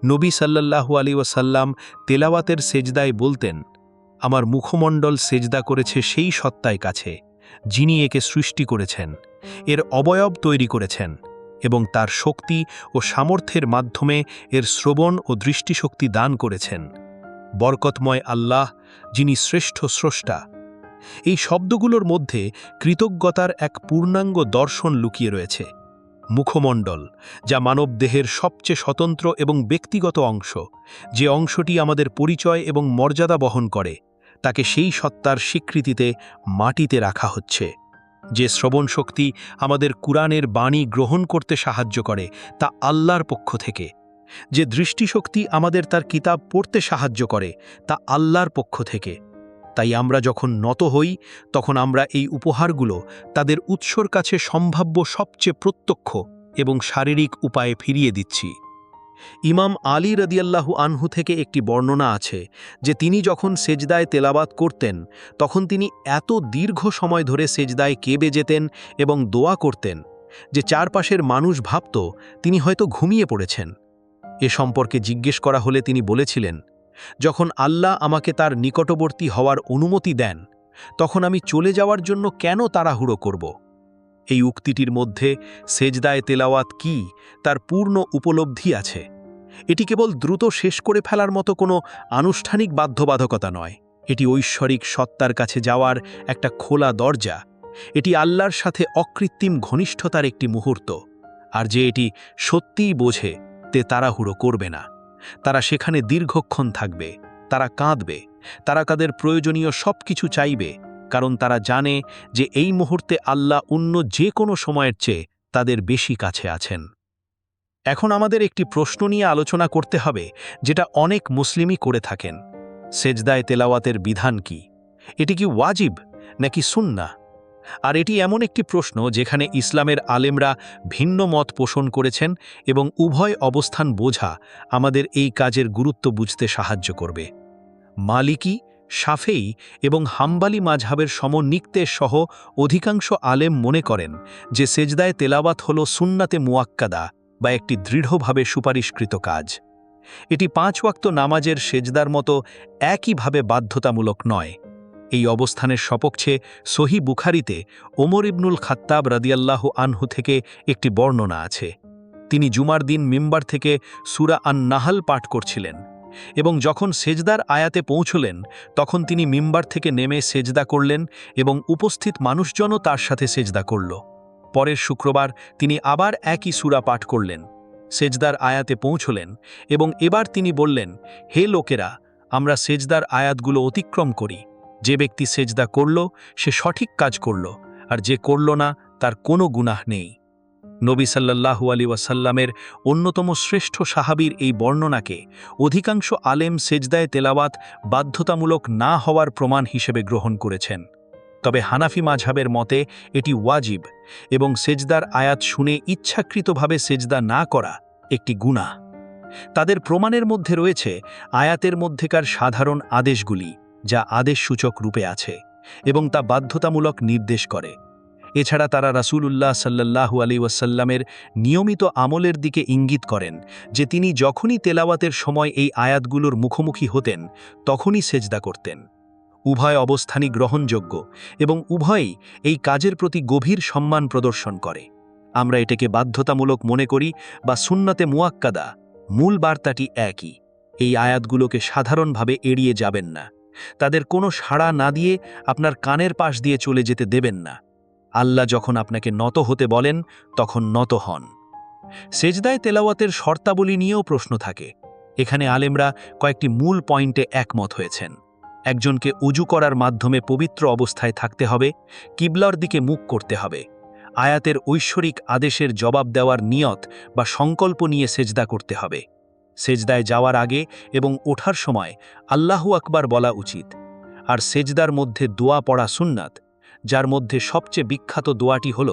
নবী সাল্লাল্লাহু আলাইহি ওয়াসাল্লাম তেলাওয়াতের সেজদায় বলতেন, আমার মুখমণ্ডল সেজদা করেছে সেই সত্তার কাছে যিনি একে সৃষ্টি করেছেন, এর অবয়ব তৈরি করেছেন এবং তার শক্তি ও সামর্থ্যের মাধ্যমে এর শ্রবণ ও দৃষ্টিশক্তি দান করেছেন। বরকতময় আল্লাহ, যিনি শ্রেষ্ঠ স্রষ্টা। এই শব্দগুলোর মধ্যে কৃতজ্ঞতার এক পূর্ণাঙ্গ দর্শন লুকিয়ে রয়েছে। মুখমণ্ডল, যা মানবদেহের সবচেয়ে স্বতন্ত্র এবং ব্যক্তিগত অংশ, যে অংশটি আমাদের পরিচয় এবং মর্যাদা বহন করে, তাকে সেই সত্তার স্বীকৃতিতে মাটিতে রাখা হচ্ছে। যে শ্রবণ শক্তি আমাদের কুরআনের বাণী গ্রহণ করতে সাহায্য করে, তা আল্লাহর পক্ষ থেকে। যে দৃষ্টিশক্তি আমাদের তার কিতাব পড়তে সাহায্য করে, তা আল্লাহর পক্ষ থেকে। তাই আমরা যখন নত হই, তখন আমরা এই উপহারগুলো তাদের উৎসর কাছে সম্ভাব্য সবচেয়ে প্রত্যক্ষ এবং শারীরিক উপায়ে ফিরিয়ে দিচ্ছি। ইমাম আলী রাদিয়াল্লাহু আনহু থেকে একটি বর্ণনা আছে যে তিনি যখন সেজদায় তেলাওয়াত করতেন, তখন তিনি এত দীর্ঘ সময় ধরে সেজদায় কেঁপে যেতেন এবং দোয়া করতেন যে চারপাশের মানুষ ভাবত তিনি হয়তো ঘুমিয়ে পড়েছেন। এ সম্পর্কে জিজ্ঞেস করা হলে তিনি বলেছিলেন, যখন আল্লাহ আমাকে তার নিকটবর্তী হওয়ার অনুমতি দেন, তখন আমি চলে যাওয়ার জন্য কেন তাড়াহুড়ো করব? এই উক্তিটির মধ্যে সেজদায় তেলাওয়াত কি তার পূর্ণ উপলব্ধি আছে। এটি কেবল দ্রুত শেষ করে ফেলার মতো কোনো আনুষ্ঠানিক বাধ্যবাধকতা নয়, এটি ঐশ্বরিক সত্তার কাছে যাওয়ার একটা খোলা দরজা। এটি আল্লাহর সাথে অকৃত্রিম ঘনিষ্ঠতার একটি মুহূর্ত। আর যে এটি সত্যিই বোঝে, তে তাড়াহুড়ো করবে না। তারা সেখানে দীর্ঘক্ষণ থাকবে, তারা কাঁদবে, তারা তাদের প্রয়োজনীয় সব কিছু চাইবে, কারণ তারা জানে যে এই মুহূর্তে আল্লাহ অন্য যে কোনো সময়ের চেয়ে তাদের বেশি কাছে আছেন। এখন আমাদের একটি প্রশ্ন নিয়ে আলোচনা করতে হবে, যেটা অনেক মুসলিমই করে থাকেন। সেজদায় তেলাওয়াতের বিধান কি? এটি কি ওয়াজিব নাকি সুন্নাহ? আর এটি এমন একটি প্রশ্ন যেখানে ইসলামের আলেমরা ভিন্ন মত পোষণ করেছেন, এবং উভয় অবস্থান বোঝা আমাদের এই কাজের গুরুত্ব বুঝতে সাহায্য করবে। মালিকি, শাফেঈ এবং হাম্বালি মাযহাবের সমন্বিতের সহ অধিকাংশ আলেম মনে করেন যে সেজদায় তেলাওয়াত হল সুন্নাতে মুয়াক্কাদা বা একটি দৃঢ়ভাবে সুপারিশকৃত কাজ। এটি 5 ওয়াক্ত নামাজের সেজদার মতো একইভাবে বাধ্যতামূলক নয়। এই অবস্থানের সপক্ষে সহিহ বুখারীতে ওমর ইবনুল খাত্তাব রাদিয়াল্লাহু আনহু থেকে একটি বর্ণনা আছে। তিনি জুমার দিন মিম্বার থেকে সূরা আন-নাহল পাঠ করছিলেন এবং যখন সেজদার আয়াতে পৌঁছলেন, তখন তিনি মিম্বার থেকে নেমে সেজদা করলেন এবং উপস্থিত মানুষজনও তার সাথে সেজদা করল। পরের শুক্রবার তিনি আবার একই সূরা পাঠ করলেন, সেজদার আয়াতে পৌঁছলেন এবং এবার তিনি বললেন, হে লোকেরা, আমরা সেজদার আয়াতগুলো অতিক্রম করি। যে ব্যক্তি সেজদা করল সে সঠিক কাজ করল, আর যে করল না তার কোনো গুনাহ নেই। নবী সাল্লাল্লাহু আলাইহি ওয়াসাল্লামের অন্যতম শ্রেষ্ঠ সাহাবীর এই বর্ণনাকে অধিকাংশ আলেম সেজদায়ে তেলাওয়াত বাধ্যতামূলক না হওয়ার প্রমাণ হিসেবে গ্রহণ করেছেন। তবে হানাফি মাযহাবের মতে এটি ওয়াজিব এবং সেজদার আয়াত শুনে ইচ্ছাকৃতভাবে সেজদা না করা একটি গুনাহ। তাদের প্রমাণের মধ্যে রয়েছে আয়াতের মধ্যেকার সাধারণ আদেশগুলি, যা আদেশসূচক রূপে আছে এবং তা বাধ্যতামূলক নির্দেশ করে। এছাড়া তারা রাসূলুল্লাহ সাল্লাল্লাহু আলাইহি ওয়াসাল্লামের নিয়মিত আমলের দিকে ইঙ্গিত করেন যে তিনি যখনই তেলাওয়াতের সময় এই আয়াতগুলোর মুখোমুখি হতেন তখনই সেজদা করতেন। উভয় অবস্থানই গ্রহণযোগ্য এবং উভয়ই এই কাজের প্রতি গভীর সম্মান প্রদর্শন করে। আমরা এটাকে বাধ্যতামূলক মনে করি বা সুন্নতে মুয়াক্কাদা, মূল বার্তাটি একই। এই আয়াতগুলোকে সাধারণভাবে এড়িয়ে যাবেন না। তাদের কোনো সাড়া না দিয়ে আপনার কানের পাশ দিয়ে চলে যেতে দেবেন না। আল্লাহ যখন আপনাকে নত হতে বলেন তখন নত হন। সেজদায় তেলাওয়াতের শর্তাবলী নিয়েও প্রশ্ন থাকে। এখানে আলেমরা কয়েকটি মূল পয়েন্টে একমত হয়েছেন। একজনকে উজু করার মাধ্যমে পবিত্র অবস্থায় থাকতে হবে, কিবলার দিকে মুখ করতে হবে, আয়াতের ঐশ্বরিক আদেশের জবাব দেওয়ার নিয়ত বা সংকল্প নিয়ে সেজদা করতে হবে। সেজদায় যাওয়ার আগে এবং ওঠার সময় আল্লাহু আকবার বলা উচিত। আর সেজদার মধ্যে দোয়া পড়া সুন্নাত, যার মধ্যে সবচেয়ে বিখ্যাত দোয়াটি হল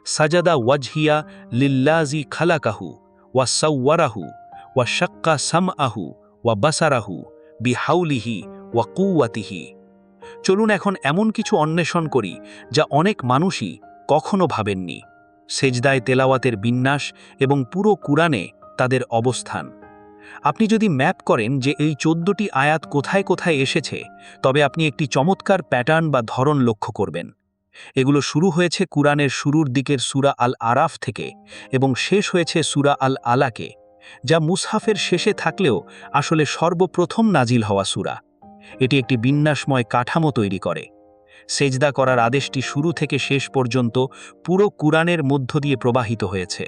সাজাদা ওয়াজহিয়া লিল্লাজি খালাকাহু ওয়া সাওয়ারাহু ওয়া শাক্কা সামআহু ওয়া বাসারাহু বিহাউলিহি ওয়া কুওয়াতিহি। চলুন এখন এমন কিছু অন্বেষণ করি যা অনেক মানুষই কখনো ভাবেননি। সেজদায় তেলাওয়াতের বিন্যাস এবং পুরো কুরআনে তাদের অবস্থান। আপনি যদি ম্যাপ করেন যে এই 14টি আয়াত কোথায় কোথায় এসেছে, তবে আপনি একটি চমৎকার প্যাটার্ন বা ধরন লক্ষ্য করবেন। এগুলো শুরু হয়েছে কুরআনের শুরুর দিকের সূরা আল আরাফ থেকে এবং শেষ হয়েছে সূরা আল আলাকে, যা মুসহাফের শেষে থাকলেও আসলে সর্বপ্রথম নাজিল হওয়া সূরা। এটি একটি বিন্যাসময় কাঠামো তৈরি করে। সেজদা করার আদেশটি শুরু থেকে শেষ পর্যন্ত পুরো কুরআনের মধ্য দিয়ে প্রবাহিত হয়েছে,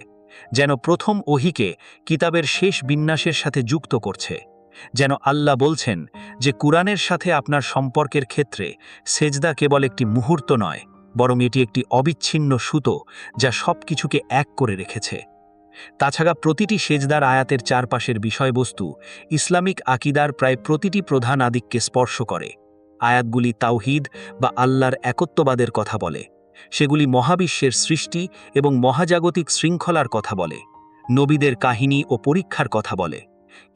যেন প্রথম ওহীকে কিতাবের শেষ বিন্যাসের সাথে যুক্ত করছে। যেন আল্লাহ বলছেন যে কুরআনের সাথে আপনার সম্পর্কের ক্ষেত্রে সেজদা কেবল একটি মুহূর্ত নয়, বরং এটি একটি অবিচ্ছিন্ন সুতো যা সব কিছুকে এক করে রেখেছে। তাছাড়া প্রতিটি সেজদার আয়াতের চারপাশের বিষয়বস্তু ইসলামিক আকিদার প্রায় প্রতিটি প্রধান আদিককে স্পর্শ করে। আয়াতগুলি তাওহীদ বা আল্লাহর একত্ববাদের কথা বলে, সেগুলি মহাবিশ্বের সৃষ্টি এবং মহাজাগতিক শৃঙ্খলার কথা বলে, নবীদের কাহিনী ও পরীক্ষার কথা বলে,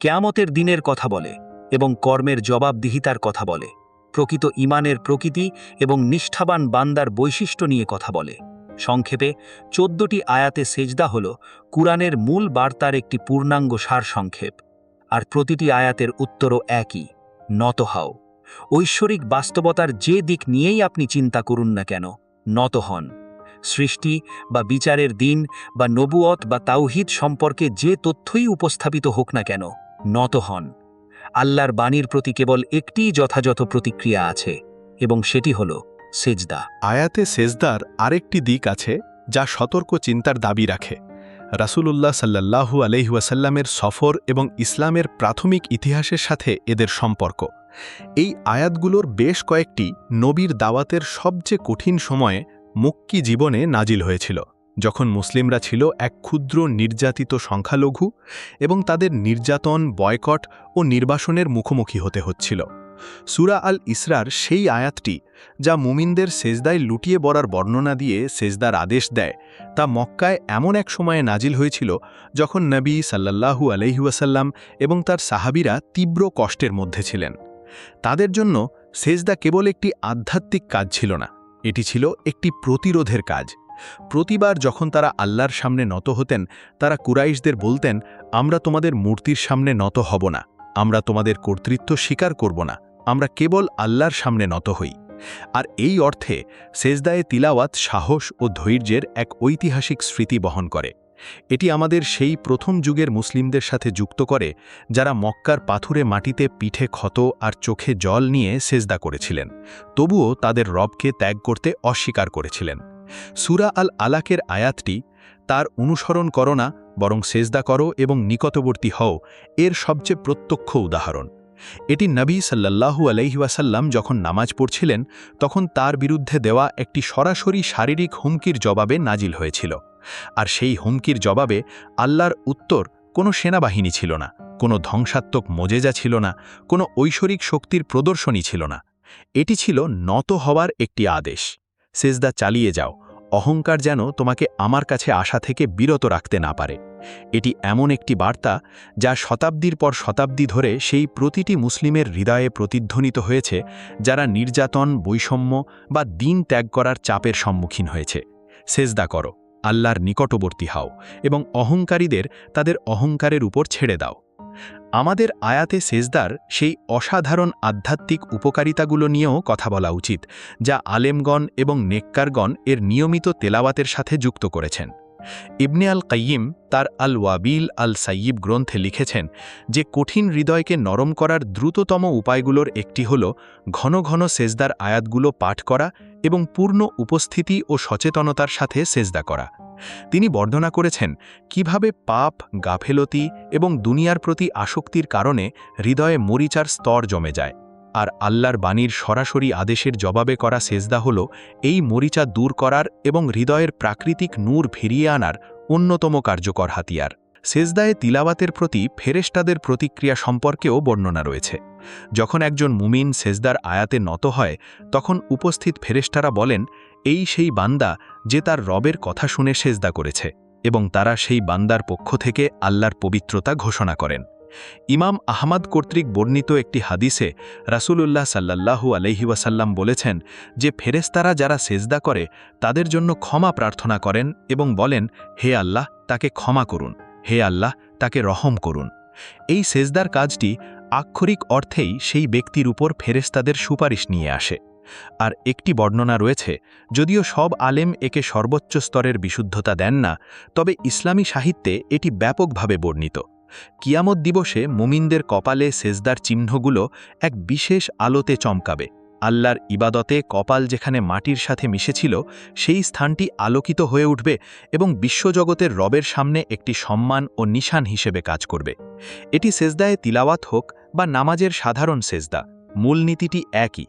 কিয়ামতের দিনের কথা বলে এবং কর্মের জবাবদিহিতার কথা বলে, প্রকৃত ঈমানের প্রকৃতি এবং নিষ্ঠাবান বান্দার বৈশিষ্ট্য নিয়ে কথা বলে। সংক্ষেপে 14টি আয়াতে সেজদা হল কুরআনের মূল বার্তার একটি পূর্ণাঙ্গ সারসংক্ষেপ। আর প্রতিটি আয়াতের উত্তরও একই, নত হও। ঐশ্বরিক বাস্তবতার যে দিক নিয়েই আপনি চিন্তা করুন না কেন, নত হন। সৃষ্টি বা বিচারের দিন বা নবুয়ত বা তাওহীদ সম্পর্কে যে তথ্যই উপস্থাপিত হোক না কেন, নত হন। আল্লাহর বাণীর প্রতি কেবল একটিই যথাযথ প্রতিক্রিয়া আছে, এবং সেটি হল সেজদা। আয়াতে সেজদার আরেকটি দিক আছে যা সতর্ক চিন্তার দাবি রাখে। রাসূলুল্লাহ সাল্লাল্লাহু আলাইহি ওয়াসাল্লামের সফর এবং ইসলামের প্রাথমিক ইতিহাসের সাথে এদের সম্পর্ক। এই আয়াতগুলোর বেশ কয়েকটি নবীর দাওয়াতের সবচেয়ে কঠিন সময়ে মক্কি জীবনে নাজিল হয়েছিল, যখন মুসলিমরা ছিল এক ক্ষুদ্র নির্যাতিত সংখ্যালঘু এবং তাদের নির্যাতন, বয়কট ও নির্বাসনের মুখোমুখি হতে হচ্ছিল। সূরা আল ইসরার সেই আয়াতটি যা মুমিনদের সেজদায় লুটিয়ে পড়ার বর্ণনা দিয়ে সেজদার আদেশ দেয়, তা মক্কায় এমন এক সময়ে নাজিল হয়েছিল যখন নবী সাল্লাল্লাহু আলাইহি ওয়াসাল্লাম এবং তার সাহাবীরা তীব্র কষ্টের মধ্যে ছিলেন। তাদের জন্য সেজদা কেবল একটি আধ্যাত্মিক কাজ ছিল না, এটি ছিল একটি প্রতিরোধের কাজ। প্রতিবার যখন তারা আল্লাহর সামনে নত হতেন, তারা কুরাইশদের বলতেন, আমরা তোমাদের মূর্তির সামনে নত হব না, আমরা তোমাদের কর্তৃত্ব স্বীকার করব না, আমরা কেবল আল্লাহর সামনে নত হই। আর এই অর্থে সেজদায়ে তিলাওয়াত সাহস ও ধৈর্যের এক ঐতিহাসিক স্মৃতি বহন করে। এটি আমাদের সেই প্রথম যুগের মুসলিমদের সাথে যুক্ত করে, যারা মক্কার পাথুরে মাটিতে পিঠে ক্ষত আর চোখে জল নিয়ে সেজদা করেছিলেন, তবুও তাদের রবকে ত্যাগ করতে অস্বীকার করেছিলেন। সূরা আল আলাকের আয়াতটি তার অনুসরণ করো না, বরং সেজদা করো এবং নিকটবর্তী হও এর সবচেয়ে প্রত্যক্ষ উদাহরণ। এটি নবী সাল্লাল্লাহু আলাইহি ওয়াসাল্লাম যখন নামাজ পড়ছিলেন তখন তার বিরুদ্ধে দেওয়া একটি সরাসরি শারীরিক হুমকির জবাবে নাজিল হয়েছিল। আর সেই হুমকির জবাবে আল্লাহর উত্তর কোনো সেনাবাহিনী ছিল না, কোনো ধ্বংসাত্মক মোজেজা ছিল না, কোনো ঐশ্বরিক শক্তির প্রদর্শনী ছিল না। এটি ছিল নত হওয়ার একটি আদেশ। সেজদা চালিয়ে যাও, অহংকার যেন তোমাকে আমার কাছে আসা থেকে বিরত রাখতে না পারে। এটি এমন একটি বার্তা যা শতাব্দীর পর শতাব্দী ধরে সেই প্রতিটি মুসলিমের হৃদয়ে প্রতিধ্বনিত হয়েছে যারা নির্যাতন, বৈষম্য বা দিন ত্যাগ করার চাপের সম্মুখীন হয়েছে। সেজদা করো, আল্লাহর নিকটবর্তী হও এবং অহংকারীদের তাদের অহংকারের উপর ছেড়ে দাও। আমাদের আয়াতে সেজদার সেই অসাধারণ আধ্যাত্মিক উপকারিতাগুলো নিয়েও কথা বলা উচিত যা আলেমগণ এবং নেককারগণ এর নিয়মিত তেলাওয়াতের সাথে যুক্ত করেছেন। ইবনে আল কাইয়িম তার আল ওয়াবিল আল সাইয়িব গ্রন্থে লিখেছেন যে কঠিন হৃদয়কে নরম করার দ্রুততম উপায়গুলোর একটি হল ঘন ঘন সেজদার আয়াতগুলো পাঠ করা এবং পূর্ণ উপস্থিতি ও সচেতনতার সাথে সেজদা করা। তিনি বর্ণনা করেছেন কিভাবে পাপ, গাফেলতি এবং দুনিয়ার প্রতি আসক্তির কারণে হৃদয়ে মরিচার স্তর জমে যায়, আর আল্লাহর বাণীর সরাসরি আদেশের জবাবে করা সেজদা হল এই মরিচা দূর করার এবং হৃদয়ের প্রাকৃতিক নূর ফিরিয়ে আনার অন্যতম কার্যকর হাতিয়ার। সেজদায়ে তিলাওয়াতের প্রতি ফেরেশতাদের প্রতিক্রিয়া সম্পর্কেও বর্ণনা রয়েছে। যখন একজন মুমিন সেজদার আয়াতে নত হয় তখন উপস্থিত ফেরেশতারা বলেন, এই সেই বান্দা যে তার রবের কথা শুনে সেজদা করেছে, এবং তারা সেই বান্দার পক্ষ থেকে আল্লাহর পবিত্রতা ঘোষণা করেন। ইমাম আহমদ কর্তৃক বর্ণিত একটি হাদিসে রাসূলুল্লাহ সাল্লাল্লাহু আলাইহি ওয়াসাল্লাম বলেছেন যে ফেরেশতারা যারা সেজদা করে তাদের জন্য ক্ষমা প্রার্থনা করেন এবং বলেন, হে আল্লাহ, তাকে ক্ষমা করুন, হে আল্লাহ, তাকে রহম করুন। এই সেজদার কাজটি আক্ষরিক অর্থেই সেই ব্যক্তির উপর ফেরেশতাদের সুপারিশ নিয়ে আসে। আর একটি বর্ণনা রয়েছে, যদিও সব আলেম একে সর্বোচ্চ স্তরের বিশুদ্ধতা দেন না, তবে ইসলামী সাহিত্যে এটি ব্যাপকভাবে বর্ণিত। কিয়ামত দিবসে মুমিনদের কপালে সেজদার চিহ্নগুলো এক বিশেষ আলোতে চমকাবে। আল্লাহর ইবাদতে কপাল যেখানে মাটির সাথে মিশেছিল সেই স্থানটি আলোকিত হয়ে উঠবে এবং বিশ্বজগতের রবের সামনে একটি সম্মান ও নিশান হিসেবে কাজ করবে। এটি সেজদায়ে তিলাওয়াত হোক বা নামাজের সাধারণ সেজদা, মূলনীতিটি একই।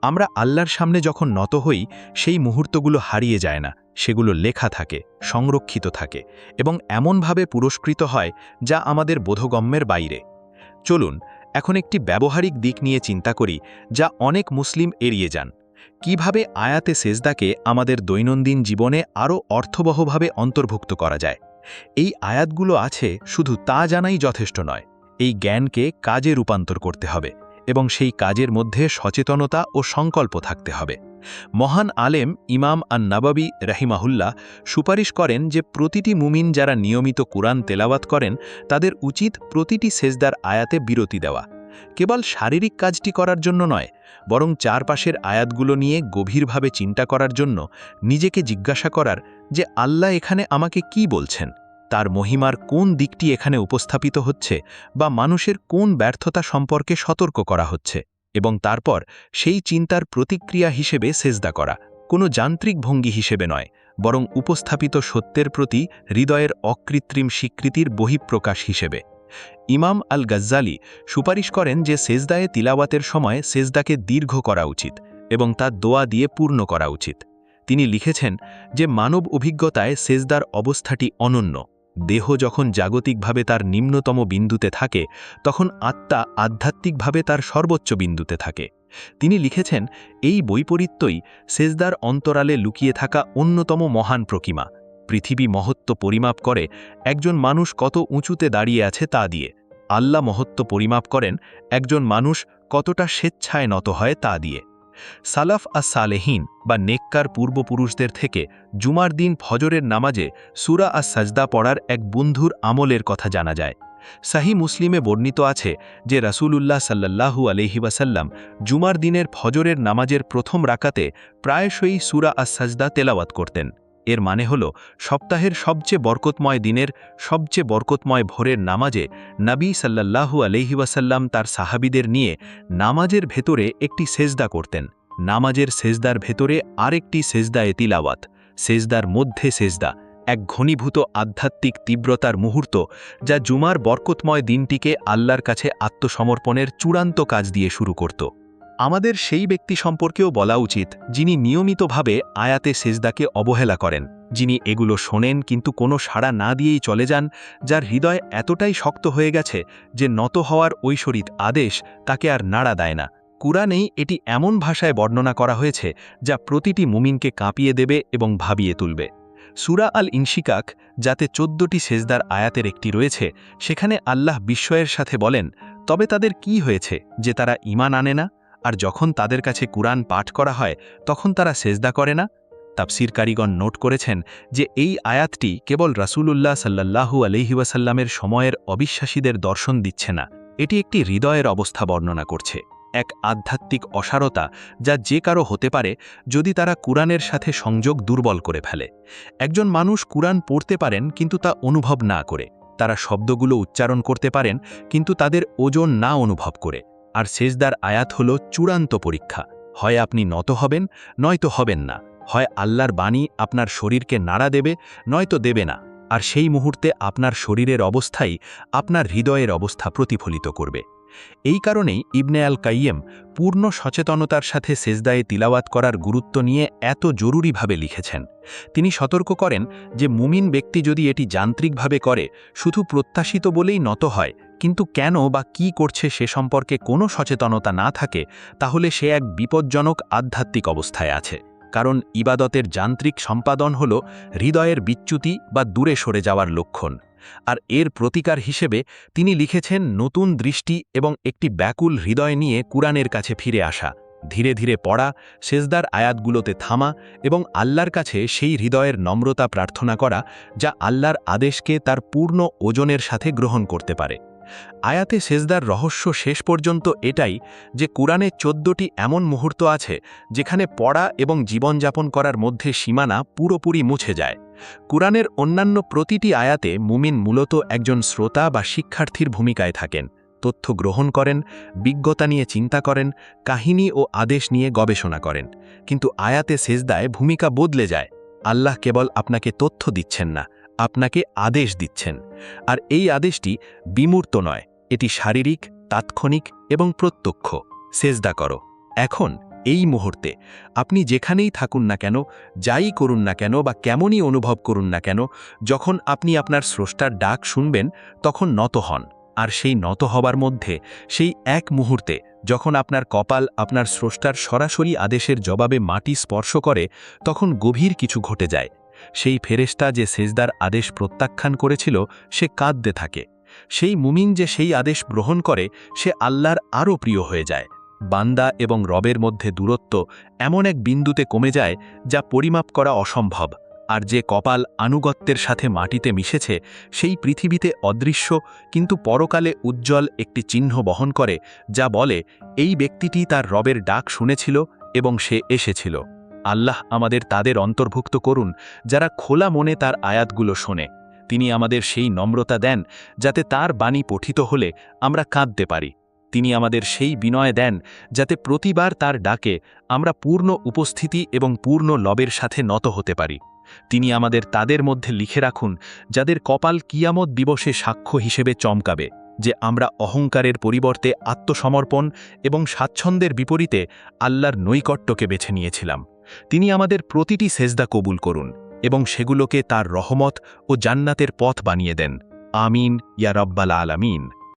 আমরা আল্লাহর সামনে যখন নত হই সেই মুহূর্তগুলো হারিয়ে যায় না, সেগুলো লেখা থাকে, সংরক্ষিত থাকে এবং এমনভাবে পুরস্কৃত হয় যা আমাদের বোধগম্যের বাইরে। চলুন এখন একটি ব্যবহারিক দিক নিয়ে চিন্তা করি যা অনেক মুসলিম এড়িয়ে যান। কিভাবে আয়াতে সেজদাকে আমাদের দৈনন্দিন জীবনে আরও অর্থবহভাবে অন্তর্ভুক্ত করা যায়। এই আয়াতগুলো আছে শুধু তা জানাই যথেষ্ট নয়, এই জ্ঞানকে কাজে রূপান্তর করতে হবে এবং সেই কাজের মধ্যে সচেতনতা ও সংকল্প থাকতে হবে। মহান আলেম ইমাম আন-নাবাবী রাহিমাহুল্লাহ সুপারিশ করেন যে প্রতিটি মুমিন যারা নিয়মিত কুরআন তেলাওয়াত করেন তাদের উচিত প্রতিটি সেজদার আয়াতে বিরতি দেওয়া, কেবল শারীরিক কাজটি করার জন্য নয়, বরং চারপাশের আয়াতগুলো নিয়ে গভীরভাবে চিন্তা করার জন্য নিজেকে জিজ্ঞাসা করার যে আল্লাহ এখানে আমাকে কি বলছেন, তার মহিমার কোন দিকটি এখানে উপস্থাপিত হচ্ছে বা মানুষের কোন ব্যর্থতা সম্পর্কে সতর্ক করা হচ্ছে, এবং তারপর সেই চিন্তার প্রতিক্রিয়া হিসেবে সেজদা করা, কোনো যান্ত্রিক ভঙ্গি হিসেবে নয়, বরং উপস্থাপিত সত্যের প্রতি হৃদয়ের অকৃত্রিম স্বীকৃতির বহিঃপ্রকাশ হিসেবে। ইমাম আল গাজ্জালি সুপারিশ করেন যে সেজদায়ে তিলাওয়াতের সময় সেজদাকে দীর্ঘ করা উচিত এবং তা দোয়া দিয়ে পূর্ণ করা উচিত। তিনি লিখেছেন যে মানব অভিজ্ঞতায় সেজদার অবস্থাটি অনন্য। দেহ যখন জাগতিকভাবে তার নিম্নতম বিন্দুতে থাকে তখন আত্মা আধ্যাত্মিকভাবে তার সর্বোচ্চ বিন্দুতে থাকে। তিনি লিখেছেন এই বৈপরীত্যই সেজদার অন্তরালে লুকিয়ে থাকা অন্যতম মহান প্রকিমা। পৃথিবী মহত্ব পরিমাপ করে একজন মানুষ কত উঁচুতে দাঁড়িয়ে আছে তা দিয়ে, আল্লাহ মহত্ব পরিমাপ করেন একজন মানুষ কতটা স্বেচ্ছায় নত হয় তা দিয়ে। সালাফ আস-সালেহিন বা নেককার পূর্বপুরুষদের থেকে জুমার দিন ফজরের নামাজে সূরা আস-সাজদা পড়ার এক বন্ধুর আমলের কথা জানা যায়। সাহি মুসলিমে বর্ণিত আছে যে রাসূলুল্লাহ সাল্লাল্লাহু আলাইহি ওয়াসাল্লাম জুমার দিনের ফজরের নামাজের প্রথম রাকাতে প্রায়শই সূরা আস-সাজদা তেলাওয়াত করতেন। এর মানে হল সপ্তাহের সবচেয়ে বরকতময় দিনের সবচেয়ে বরকতময় ভোরের নামাজে নবী সাল্লাল্লাহু আলাইহি ওয়াসাল্লাম তার সাহাবীদের নিয়ে নামাজের ভেতরে একটি সেজদা করতেন, নামাজের সেজদার ভেতরে আরেকটি সেজদায়ে তিলাওয়াত, সেজদার মধ্যে সেজদা, এক ঘনীভূত আধ্যাত্মিক তীব্রতার মুহূর্ত, যা জুমার বরকতময় দিনটিকে আল্লাহর কাছে আত্মসমর্পণের চূড়ান্ত কাজ দিয়ে শুরু করত। আমাদের সেই ব্যক্তি সম্পর্কেও বলা উচিত যিনি নিয়মিতভাবে আয়াতে সেজদাকে অবহেলা করেন, যিনি এগুলো শোনেন কিন্তু কোনো সাড়া না দিয়েই চলে যান, যার হৃদয় এতটাই শক্ত হয়ে গেছে যে নত হওয়ার ঐশ্বরিক আদেশ তাকে আর নাড়া দেয় না। কুরআনেই এটি এমন ভাষায় বর্ণনা করা হয়েছে যা প্রতিটি মুমিনকে কাঁপিয়ে দেবে এবং ভাবিয়ে তুলবে। সূরা আল ইনশিকাক, যাতে 14টি সেজদার আয়াতের একটি রয়েছে, সেখানে আল্লাহ বিস্ময়ের সাথে বলেন, তবে তাদের কি হয়েছে যে তারা ঈমান আনে না, আর যখন তাদের কাছে কুরআন পাঠ করা হয় তখন তারা সেজদা করে না। তাফসীরকারীগণ নোট করেছেন যে এই আয়াতটি কেবল রাসূলুল্লাহ সাল্লাল্লাহু আলাইহি ওয়াসাল্লামের সময়ের অবিশ্বাসীদের দর্শন দিচ্ছে না, এটি একটি হৃদয়ের অবস্থা বর্ণনা করছে, এক আধ্যাত্মিক অসারতা যা যে কারো হতে পারে যদি তারা কুরআনের সাথে সংযোগ দুর্বল করে ফেলে। একজন মানুষ কুরআন পড়তে পারেন কিন্তু তা অনুভব না করে, তারা শব্দগুলো উচ্চারণ করতে পারেন কিন্তু তাদের ওজন না অনুভব করে। আর সেজদার আয়াত হল চূড়ান্ত পরীক্ষা, হয় আপনি নত হবেন নয়তো হবেন না, হয় আল্লাহর বাণী আপনার শরীরকে নাড়া দেবে নয়তো দেবে না, আর সেই মুহূর্তে আপনার শরীরের অবস্থাই আপনার হৃদয়ের অবস্থা প্রতিফলিত করবে। এই কারণেই ইবনে আল কাইয়্যিম পূর্ণ সচেতনতার সাথে সেজদায়ে তিলাওয়াত করার গুরুত্ব নিয়ে এত জরুরিভাবে লিখেছেন। তিনি সতর্ক করেন যে মুমিন ব্যক্তি যদি এটি যান্ত্রিকভাবে করে, শুধু প্রত্যাশিত বলেই নত হয়, কিন্তু কেন বা কি করছে সে সম্পর্কে কোনো সচেতনতা না থাকে, তাহলে সে এক বিপজ্জনক আধ্যাত্মিক অবস্থায় আছে। কারণ ইবাদতের যান্ত্রিক সম্পাদন হল হৃদয়ের বিচ্যুতি বা দূরে সরে যাওয়ার লক্ষণ। আর এর প্রতিকার হিসেবে তিনি লিখেছেন নতুন দৃষ্টি এবং একটি ব্যাকুল হৃদয় নিয়ে কুরআনের কাছে ফিরে আসা, ধীরে ধীরে পড়া, সেজদার আয়াতগুলোতে থামা এবং আল্লাহর কাছে সেই হৃদয়ের নম্রতা প্রার্থনা করা যা আল্লাহর আদেশকে তার পূর্ণ ওজনের সাথে গ্রহণ করতে পারে। আয়াতে সেজদার রহস্য শেষ পর্যন্ত এটাই যে কুরআনে 14টি এমন মুহূর্ত আছে যেখানে পড়া এবং জীবনযাপন করার মধ্যে সীমানা পুরোপুরি মুছে যায়। কুরআনের অন্যান্য প্রতিটি আয়াতে মুমিন মূলত একজন শ্রোতা বা শিক্ষার্থীর ভূমিকায় থাকেন, তথ্য গ্রহণ করেন, বিজ্ঞতা নিয়ে চিন্তা করেন, কাহিনী ও আদেশ নিয়ে গবেষণা করেন। কিন্তু আয়াতে সেজদায় ভূমিকা বদলে যায়। আল্লাহ কেবল আপনাকে তথ্য দিচ্ছেন না, আপনাকে আদেশ দিচ্ছেন। আর এই আদেশটি বিমূর্ত নয়, এটি শারীরিক, তাৎক্ষণিক এবং প্রত্যক্ষ। সেজদা করো এখন, এই মুহূর্তে, আপনি যেখানেই থাকুন না কেন, যাই করুন না কেন বা কেমনই অনুভব করুন না কেন, যখন আপনি আপনার স্রষ্টার ডাক শুনবেন তখন নত হন। আর সেই নত হবার মধ্যে, সেই এক মুহূর্তে যখন আপনার কপাল আপনার স্রষ্টার সরাসরি আদেশের জবাবে মাটি স্পর্শ করে, তখন গভীর কিছু ঘটে যায়। সেই ফেরেশতা যে সেজদার আদেশ প্রত্যাখ্যান করেছিল সে কাঁদতে থাকে। সেই মুমিন যে সেই আদেশ গ্রহণ করে সে আল্লাহর আরও প্রিয় হয়ে যায়। বান্দা এবং রবের মধ্যে দূরত্ব এমন এক বিন্দুতে কমে যায় যা পরিমাপ করা অসম্ভব। আর যে কপাল আনুগত্যের সাথে মাটিতে মিশেছে সেই পৃথিবীতে অদৃশ্য কিন্তু পরকালে উজ্জ্বল একটি চিহ্ন বহন করে, যা বলে এই ব্যক্তিটি তার রবের ডাক শুনেছিল এবং সে এসেছিল। আল্লাহ আমাদের তাদের অন্তর্ভুক্ত করুন যারা খোলা মনে তার আয়াতগুলো শোনে। তিনি আমাদের সেই নম্রতা দেন যাতে তার বাণী পঠিত হলে আমরা কাঁদতে পারি। তিনি আমাদের সেই বিনয় দেন যাতে প্রতিবার তার ডাকে আমরা পূর্ণ উপস্থিতি এবং পূর্ণ লবের সাথে নত হতে পারি। তিনি আমাদের তাদের মধ্যে লিখে রাখুন যাদের কপাল কিয়ামত দিবসে সাক্ষ্য হিসেবে চমকাবে যে আমরা অহংকারের পরিবর্তে আত্মসমর্পণ এবং স্বাচ্ছন্দ্যের বিপরীতে আল্লাহর নৈকট্যকে বেছে নিয়েছিলাম। তিনি আমাদের প্রতিটি সেজদা কবুল করুন এবং সেগুলোকে তার রহমত ও জান্নাতের পথ বানিয়ে দেন। আমিন ইয়া রব্বাল আলামিন।